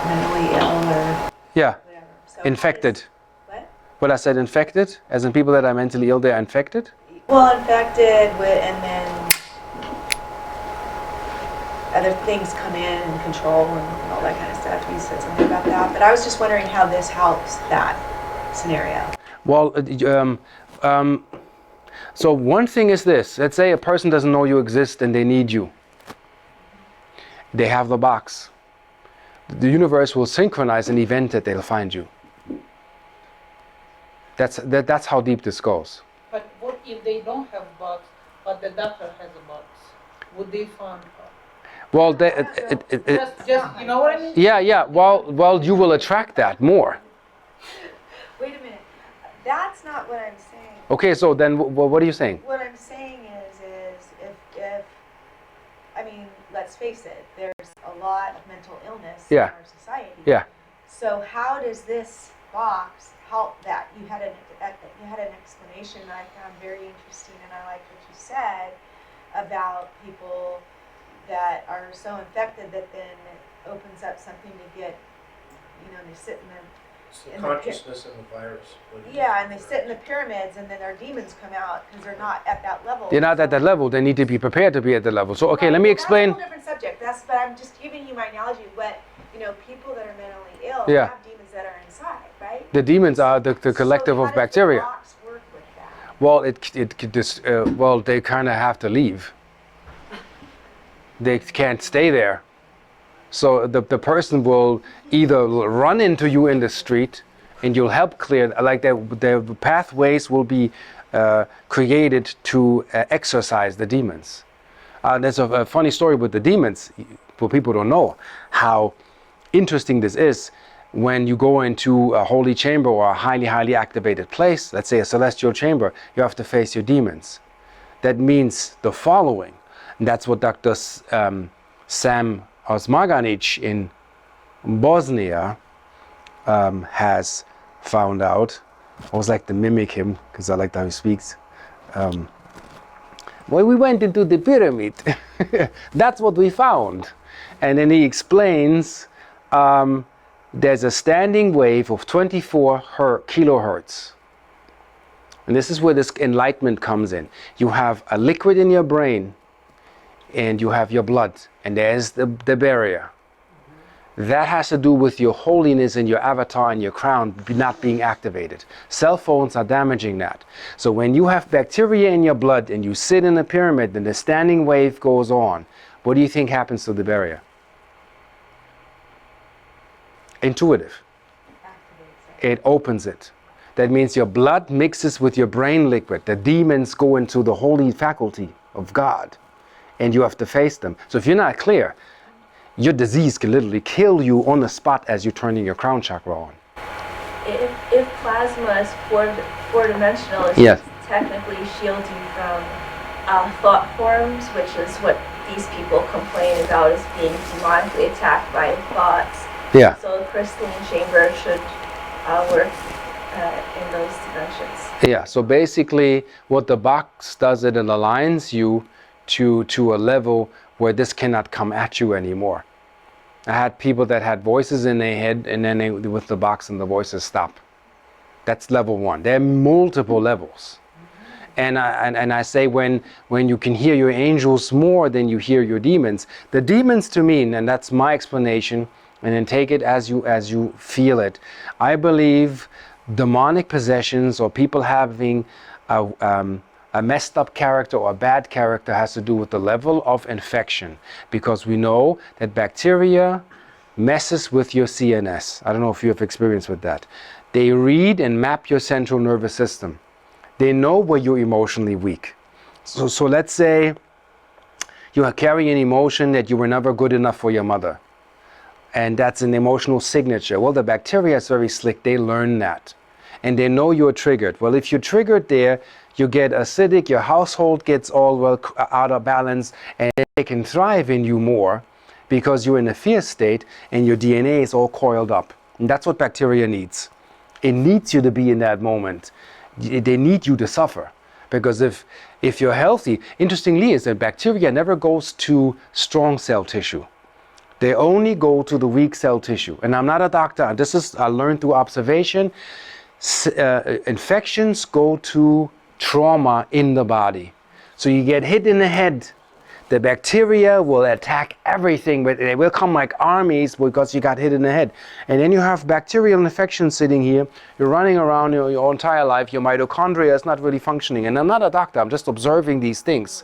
mentally ill or Yeah. whatever. So Infected. What? What I said, infected, as in people that are mentally ill, they are infected. Well, infected with, and then other things come in and control and all that kind of stuff. You said something about that, but I was just wondering how this helps that scenario. Well, so one thing is this. Let's say a person doesn't know you exist and they need you. They have the box. The universe will synchronize an event that they'll find you. That's how deep this goes. But what if they don't have box, but the doctor has a box? Would they find her? Well, Just you know what I mean? yeah. Well, you will attract that more. Wait a minute. That's not what I'm saying. Okay, so then what are you saying? What I'm saying is if I mean, let's face it, there's a lot of mental illness in our society. Yeah. So how does this box help that? You had an explanation that I found very interesting, and I like what you said about people that are so infected that then opens up something to get, they sit in the It's the in the consciousness of the virus. yeah, and they sit in the pyramids, and then their demons come out because they're not at that level. They're not at that level. They need to be prepared to be at the level. So, okay, Right, let me well, explain. That's a whole different subject. But I'm just giving you my analogy. What people that are mentally ill Yeah. have demons that are inside, right? The demons are the collective so of bacteria. How does the box work with that? Well, it could just, well, they kind of have to leave. They can't stay there. So the person will either run into you in the street, and you'll help clear, like the pathways will be created to exorcise the demons. There's a funny story with the demons, for people don't know how interesting this is. When you go into a holy chamber or a highly activated place, let's say a celestial chamber, you have to face your demons. That means the following. And that's what Dr. Sam Osmaganic in Bosnia has found out. I always like to mimic him because I like how he speaks. When we went into the pyramid, that's what we found. And then he explains there's a standing wave of 24 kilohertz. And this is where this enlightenment comes in. You have a liquid in your brain, and you have your blood, and there's the barrier. That has to do with your holiness and your avatar and your crown not being activated. Cell phones are damaging that. So when you have bacteria in your blood and you sit in a pyramid and the standing wave goes on, what do you think happens to the barrier? Intuitive. It opens it. That means your blood mixes with your brain liquid. The demons go into the holy faculty of God, and you have to face them. So if you're not clear, your disease can literally kill you on the spot as you're turning your crown chakra on. If plasma is four-dimensional, it Yes. technically shields you from thought forms, which is what these people complain about as being demonically attacked by thoughts. Yeah. So the crystalline chamber should work in those dimensions. Yeah, so basically what the box does, it aligns you to a level where this cannot come at you anymore. I had people that had voices in their head, and then they, with the box and the voices stop. That's level one. There are multiple levels. And I say when you can hear your angels more than you hear your demons, the demons to me, and that's my explanation, and then take it as you feel it. I believe demonic possessions or people having a messed up character or a bad character has to do with the level of infection, because we know that bacteria messes with your CNS. I don't know if you have experience with that. They read and map your central nervous system. They know where you're emotionally weak. So let's say you are carrying an emotion that you were never good enough for your mother, and that's an emotional signature. Well, the bacteria is very slick. They learn that, and they know you're triggered. Well, if you're triggered there, you get acidic, your household gets all out of balance, and they can thrive in you more because you're in a fear state and your DNA is all coiled up. And that's what bacteria needs. It needs you to be in that moment. They need you to suffer, because if you're healthy, interestingly is that bacteria never goes to strong cell tissue. They only go to the weak cell tissue. And I'm not a doctor. This is I learned through observation. Infections go to trauma in the body. So you get hit in the head, the bacteria will attack everything, but they will come like armies because you got hit in the head. And then you have bacterial infection sitting here. You're running around your entire life. Your mitochondria is not really functioning. And I'm not a doctor. I'm just observing these things.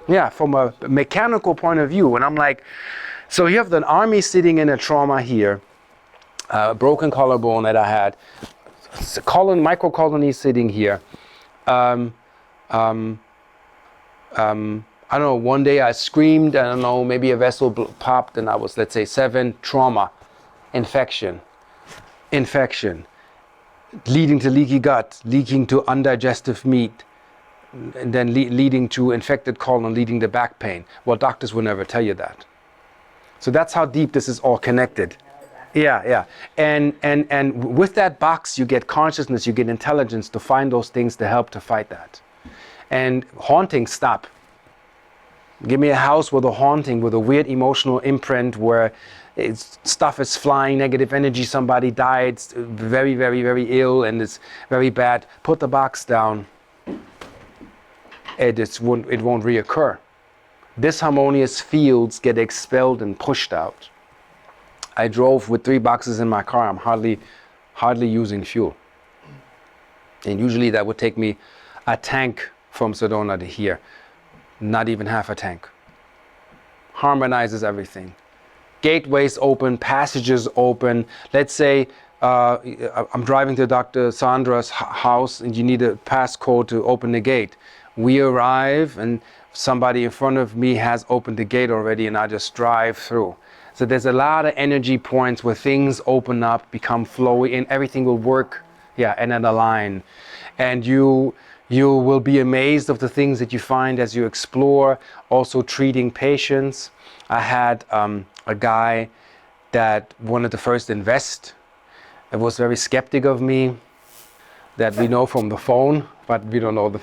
Yeah, from a mechanical point of view. And I'm like, so you have an army sitting in a trauma here, broken collarbone that I had, microcolony sitting here. I don't know, one day I screamed, I don't know, maybe a vessel popped, and I was, let's say, 7, trauma, infection, leading to leaky gut, leading to undigestive meat, and then leading to infected colon, leading to back pain. Well, doctors will never tell you that. So that's how deep this is all connected. Yeah. And with that box, you get consciousness, you get intelligence to find those things to help to fight that. And hauntings stop. Give me a house with a haunting, with a weird emotional imprint where stuff is flying, negative energy, somebody died, very, very, very ill, and it's very bad. Put the box down. It won't reoccur. Disharmonious fields get expelled and pushed out. I drove with 3 boxes in my car. I'm hardly using fuel. And usually that would take me a tank from Sedona to here. Not even half a tank. Harmonizes everything. Gateways open, passages open. Let's say I'm driving to Dr. Sandra's house and you need a passcode to open the gate. We arrive and somebody in front of me has opened the gate already and I just drive through. So there's a lot of energy points where things open up, become flowy, and everything will work, and then align. And you will be amazed of the things that you find as you explore. Also treating patients. I had a guy that wanted to first invest. It was very skeptic of me, that we know from the phone, but we don't know the...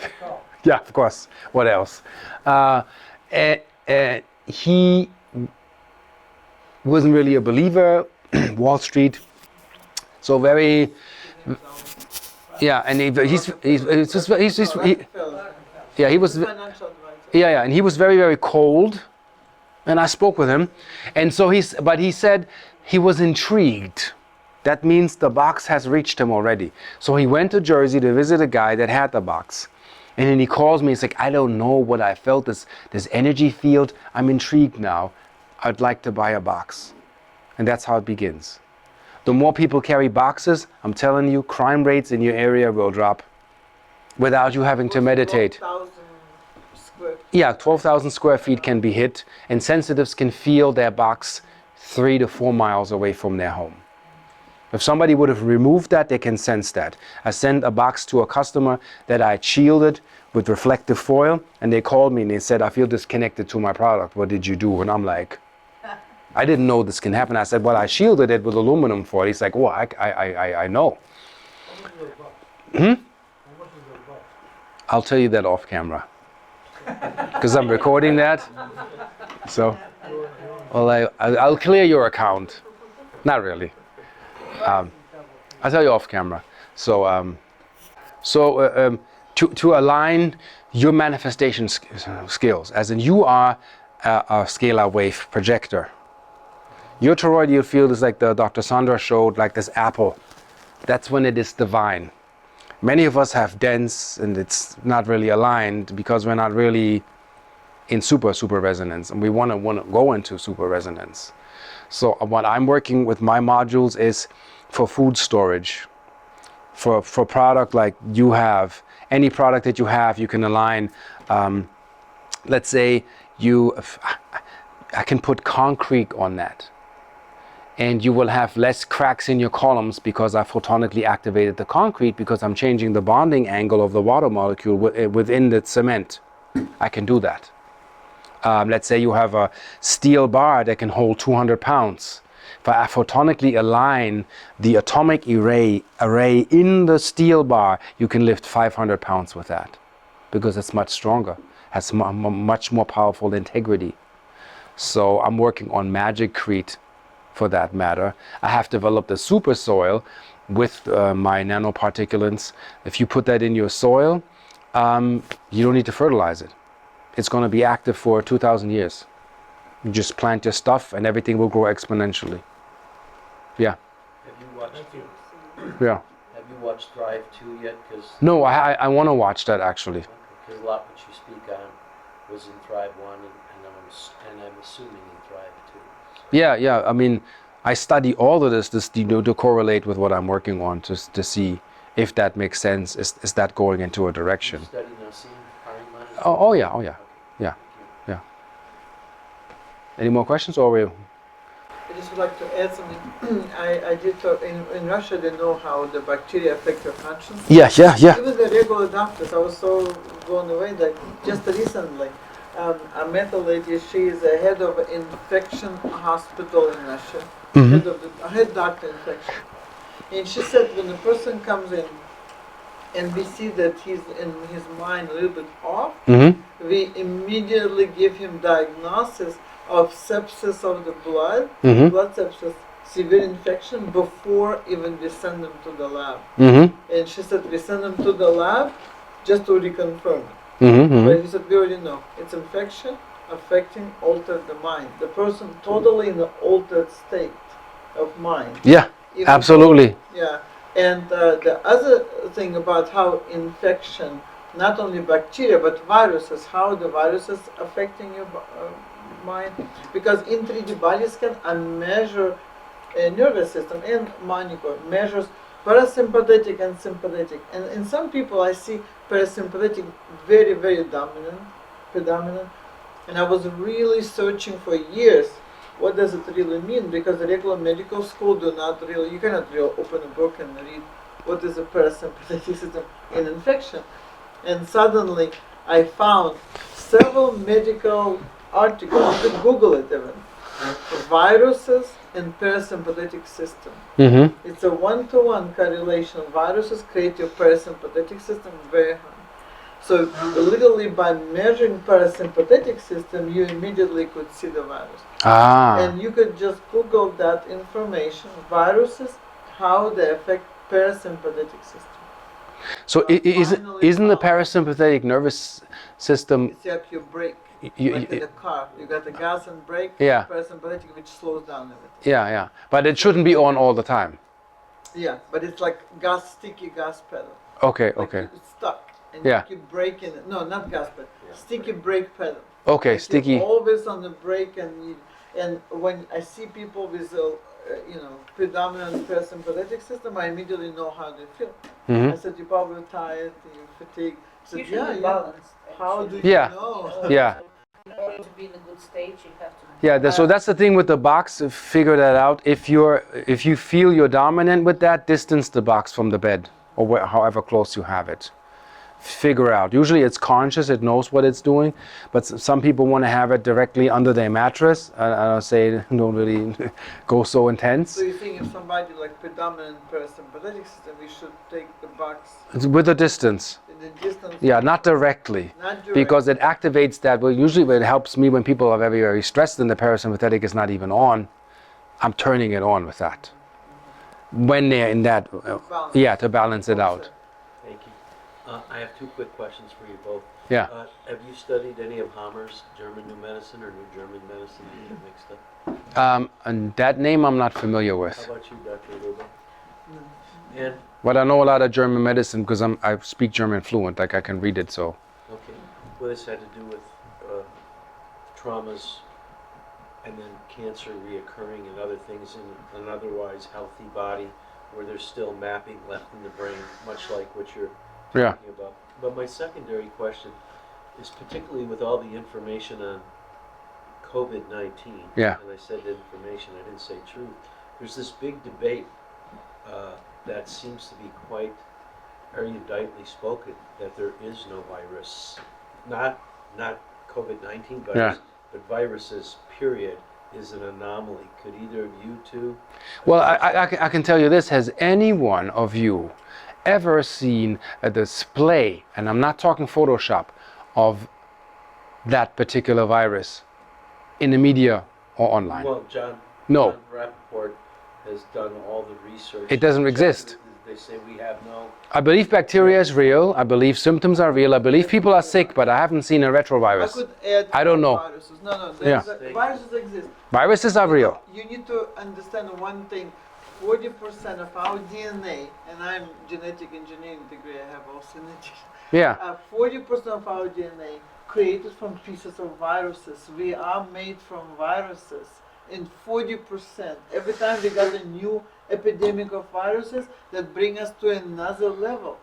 Yeah, of course. What else? He wasn't really a believer. Wall Street. So very... Yeah, and he was Financial advisor. and he was very, very cold, and I spoke with him, and so but he said he was intrigued. That means the box has reached him already. So he went to Jersey to visit a guy that had the box, and then he calls me. He's like, I don't know what I felt, this energy field. I'm intrigued now. I'd like to buy a box, and that's how it begins. The more people carry boxes, I'm telling you, crime rates in your area will drop without you having to meditate. 12,000 square feet. Yeah, 12,000 square feet can be hit, and sensitives can feel their box 3 to 4 miles away from their home. If somebody would have removed that, they can sense that. I sent a box to a customer that I shielded with reflective foil, and they called me and they said, I feel disconnected to my product. What did you do? And I'm like, I didn't know this can happen. I said, well, I shielded it with aluminum foil. He's like, oh, I know. I'll tell you that off camera. Because I'm recording that. So, well, I'll clear your account. Not really. I'll tell you off camera. So, to align your manifestation skills, as in you are a scalar wave projector. Your toroidal field is like the Dr. Sandra showed, like this apple. That's when it is divine. Many of us have dense and it's not really aligned because we're not really in super resonance, and we want to go into super resonance. So what I'm working with my modules is for food storage, for product like you have. Any product that you have, you can align. Let's say I can put concrete on that, and you will have less cracks in your columns because I photonically activated the concrete, because I'm changing the bonding angle of the water molecule within the cement. I can do that. Let's say you have a steel bar that can hold 200 pounds. If I photonically align the atomic array in the steel bar, you can lift 500 pounds with that, because it's much stronger, has much more powerful integrity. So I'm working on magicrete for that matter. I have developed a super soil with my nanoparticulates. If you put that in your soil, you don't need to fertilize it. It's going to be active for 2,000 years. You just plant your stuff and everything will grow exponentially. Yeah. Have you watched? Yeah. Have you watched Drive 2 yet? Cause No, I want to watch that actually. because a lot what you speak on was in Thrive 1, and I'm assuming in Thrive 2. So Yeah. I mean, I study all of this to correlate with what I'm working on to see if that makes sense. Is that going into a direction? you study Nassim Haramein? Oh yeah. Yeah. Any more questions, or we? I just would like to add something. I did talk, in Russia they know how the bacteria affect your consciousness. Yeah. Even the regular doctors, I was so blown away that just recently, a mental lady, she is the head of an infection hospital in Russia, head doctor infection. And she said when the person comes in and we see that he's in his mind a little bit off, we immediately give him diagnosis of sepsis of the blood, Mm-hmm. blood sepsis, severe infection, before even we send him to the lab. Mm-hmm. And she said, we send him to the lab just to reconfirm it. Mm-hmm. But he said, we already know. It's infection affecting, altered the mind. The person totally in an altered state of mind. Yeah, Even absolutely. yeah, and the other thing about how infection, not only bacteria but viruses, how the viruses affecting your mind, because in 3D body scan I measure a nervous system and monitor measures parasympathetic and sympathetic, and in some people I see parasympathetic very predominant, and I was really searching for years. What does it really mean? Because the regular medical school do not really, you cannot really open a book and read what is a parasympathetic system in infection. And suddenly I found several medical articles, you can Google it even, viruses and parasympathetic system. Mm-hmm. It's a one-to-one correlation. Viruses create your parasympathetic system very high. So literally by measuring parasympathetic system, you immediately could see the virus. Ah. And you could just Google that information, viruses, how they affect parasympathetic system. So isn't the parasympathetic nervous system? It's like your brake, You- like in you- the car. You got the gas and brake, Yeah. parasympathetic, which slows down everything. Yeah. But it shouldn't be on all the time. Yeah, but it's like sticky gas pedal. Okay. Like Okay. it's stuck. And Yeah. you keep braking it. No, not gas pedal. Sticky brake pedal. Okay. Like Sticky. You're always on the brake, and when I see people with a predominant parasympathetic system, I immediately know how they feel. I Mm-hmm. said, you're probably tired, you're fatigued. I said, Usually yeah. balanced. How do you Yeah. know? Yeah. In order to be in a good state, you have to. Yeah. So that's the thing with the box. Figure that out. If you feel you're dominant with that, distance the box from the bed or however close you have it. Figure out. Usually it's conscious, it knows what it's doing, but some people want to have it directly under their mattress. I say don't really go so intense. So you think if somebody like predominant parasympathetic system, we should take the box It's with a distance. in the distance? Yeah, not directly. Not direct. Because it activates that. Well, usually it helps me when people are very stressed and the parasympathetic is not even on. I'm turning it on with that. When they're in that, Balance. to balance it out. Thank you. I have two quick questions for you both. Yeah. Have you studied any of Hammer's German New Medicine or New German Medicine? You get mixed up. And that name I'm not familiar How with. about you, Dr. Luba? No. And, But I know a lot of German medicine because I speak German fluent. Like I can read it. So. okay, well, this had to do with traumas and then cancer reoccurring and other things in an otherwise healthy body where there's still mapping left in the brain, much like what you're Yeah. talking about. But my secondary question is particularly with all the information on COVID-19. Yeah. And I said information, I didn't say truth. There's this big debate that seems to be quite eruditely spoken, that there is no virus. Not COVID-19 virus, Yeah. but viruses, period, is an anomaly. Could either of you two? Well, I can tell you this. Has any one of you ever seen a display, and I'm not talking Photoshop, of that particular virus in the media or online? Well, John No. Rappaport has done all the research. It doesn't exist. They say we have no. I believe bacteria is real. I believe symptoms are real. I believe people are sick, but I haven't seen a I retrovirus. could add I don't know. viruses. No, Yeah. Viruses exist. Viruses are real. You need to understand one thing. 40% of our DNA, and I'm genetic engineering degree, I have also genetic. Yeah. 40% of our DNA created from pieces of viruses. We are made from viruses. And 40%. Every time we got a new epidemic of viruses, that bring us to another level.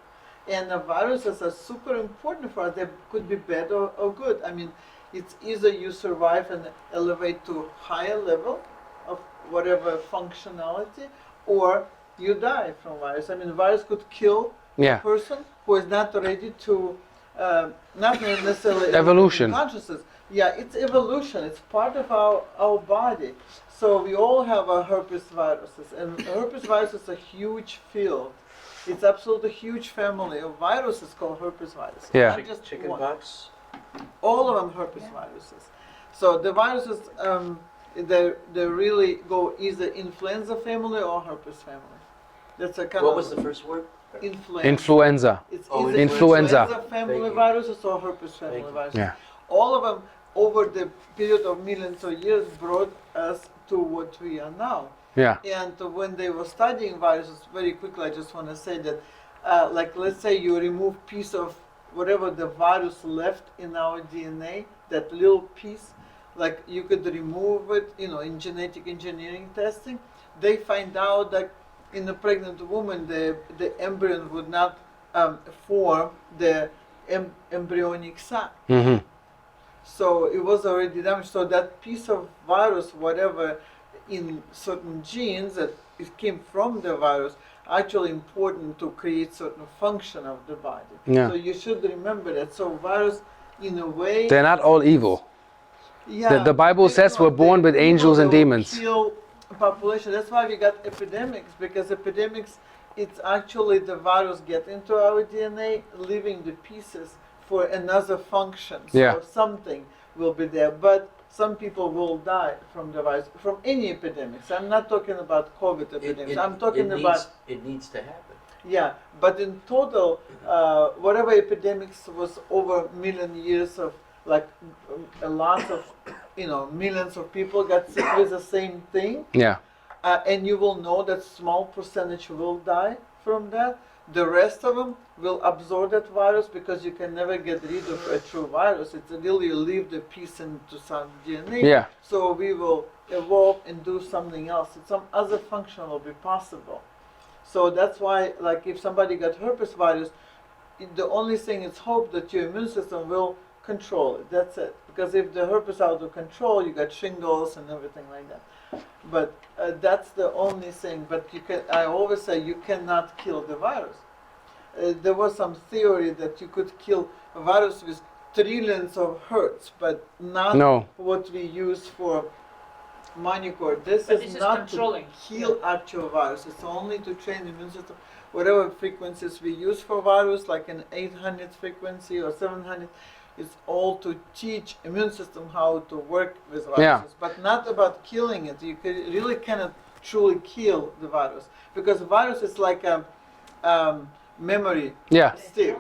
And the viruses are super important for us. They could be bad or good. I mean, it's either you survive and elevate to higher level of whatever functionality, or you die from virus. I mean, virus could kill Yeah. a person who is not ready to, not necessarily Evolution. consciousness. Yeah, it's evolution. It's part of our body. So we all have a herpes viruses, and herpes virus is a huge field. It's absolutely huge family of viruses called herpes virus. Yeah. Not just Chicken one. pox? All of them herpes viruses. So the viruses, they really go either influenza family or herpes family. That's a kind What of was the first word? Influenza. It's Oh, either influenza. family Thank you. viruses or herpes family Thank you. viruses. Yeah. All of them, over the period of millions of years, brought us to what we are now. Yeah. And when they were studying viruses, very quickly, I just want to say that, like, let's say you remove piece of whatever the virus left in our DNA, that little piece, like you could remove it, in genetic engineering testing. They find out that in a pregnant woman, the embryo would not form the embryonic sac. Hmm. So it was already damaged. So that piece of virus, whatever in certain genes that it came from the virus, actually important to create certain function of the body. Yeah. So you should remember that. So virus, in a way, They're not all evil. yeah, the Bible says we're born with angels and demons. Kill population. That's why we got epidemics, because epidemics, it's actually the virus get into our DNA, leaving the pieces for another function. So Yeah. something will be there, but some people will die from the virus, from any epidemics. I'm not talking about COVID epidemics. I'm talking about It needs to happen. yeah, but in total, whatever epidemics was over million years of, like, a lot of, millions of people got sick with the same thing, Yeah. and you will know that small percentage will die from that. The rest of them will absorb that virus, because you can never get rid of a true virus. It's until you leave the piece into some DNA. Yeah. So we will evolve and do something else. Some other function will be possible. So that's why, like, if somebody got herpes virus, the only thing is hope that your immune system will control it. That's it. Because if the herpes out of control, you got shingles and everything like that. But that's the only thing. But I always say you cannot kill the virus. There was some theory that you could kill a virus with trillions of hertz, but not No. what we use for manicure. This But is this is not controlling. to kill actual virus. It's only to train the immune system. Whatever frequencies we use for virus, like an 800 frequency or 700, it's all to teach immune system how to work with viruses, Yeah. but not about killing it. You really cannot truly kill the virus, because virus is like a memory Yeah. stick.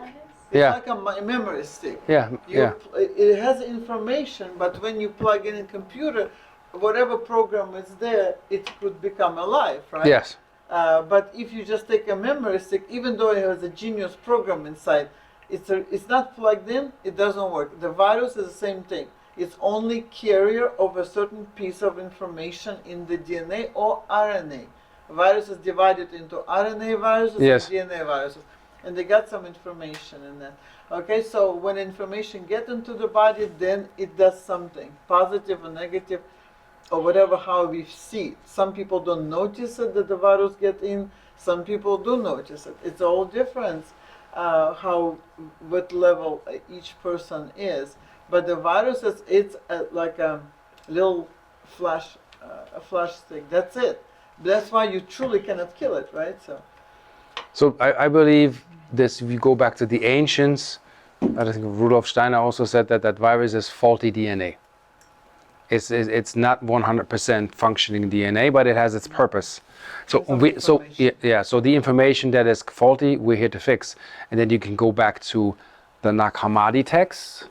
It's Yeah. like a memory stick. Yeah. Yeah. It has information, but when you plug in a computer, whatever program is there, it could become alive, right? Yes. But if you just take a memory stick, even though it has a genius program inside, it's not plugged in, it doesn't work. The virus is the same thing. It's only carrier of a certain piece of information in the DNA or RNA. Virus is divided into RNA viruses Yes. and DNA viruses. And they got some information in that. Okay, so when information gets into the body, then it does something, positive or negative, or whatever, how we see it. Some people don't notice it, that the virus get in. Some people do notice it. It's all different, what level each person is. But the virus it's like a little flash, a flash stick. That's it. That's why you truly cannot kill it, right? So I believe this, if you go back to the ancients, I think Rudolf Steiner also said that virus is faulty DNA. It's not 100% functioning DNA, but it has its purpose. So so the information that is faulty, we're here to fix. And then you can go back to the Nag Hammadi text,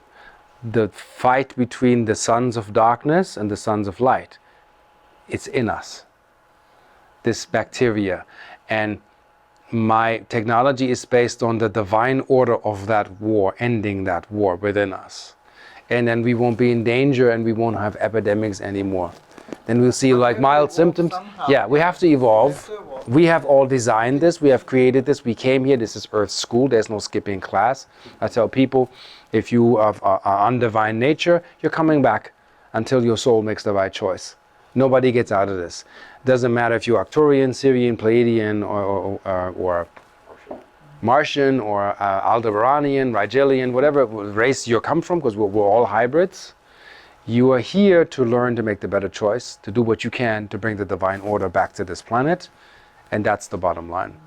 the fight between the sons of darkness and the sons of light. It's in us, this bacteria. And my technology is based on the divine order of that war, ending that war within us. And then we won't be in danger and we won't have epidemics anymore. Then we'll see like mild symptoms. Somehow. Yeah, we have to evolve. We have all designed this, we have created this, we came here, this is Earth School, there's no skipping class. I tell people, if you are on divine nature, you're coming back until your soul makes the right choice. Nobody gets out of this. Doesn't matter if you're Arcturian, Syrian, Pleiadian, or Martian, or Aldebaranian, Rigelian, whatever race you come from, because we're all hybrids. You are here to learn to make the better choice, to do what you can to bring the divine order back to this planet, and that's the bottom line.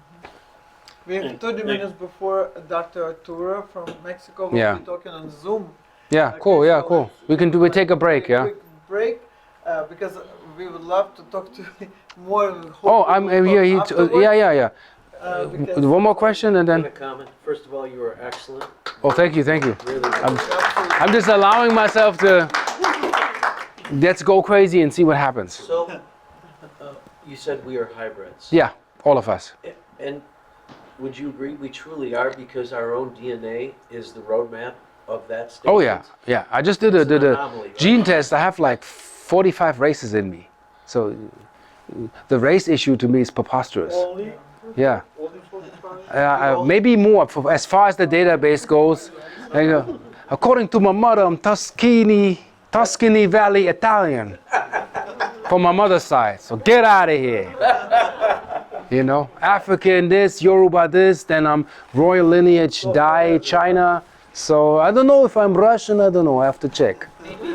We have 30 minutes before Dr. Arturo from Mexico will Yeah. be talking on Zoom, Yeah, Okay, cool. Yeah, so cool. We take a break. Yeah. Quick break, because we would love to talk to you more. Oh, I'm here. Yeah, yeah, yeah. Because One more question and Want then. to comment? First of all, you were excellent. Oh, thank you, thank you. Really. I'm just allowing myself to. Let's go crazy and see what happens. So, you said we are hybrids. Yeah, all of us. And would you agree we truly are because our own DNA is the roadmap of that statement? Oh yeah, yeah. I just did It's an a anomaly, right? gene test. I have like 45 races in me. So the race issue to me is preposterous. only Yeah. 45. Maybe more as far as the database goes. According to my mother, I'm Tuscany Valley Italian from my mother's side. So get out of here. You know, African this, Yoruba this, then I'm royal lineage, Dai, China. So I don't know if I'm Russian, I don't know, I have to check. Maybe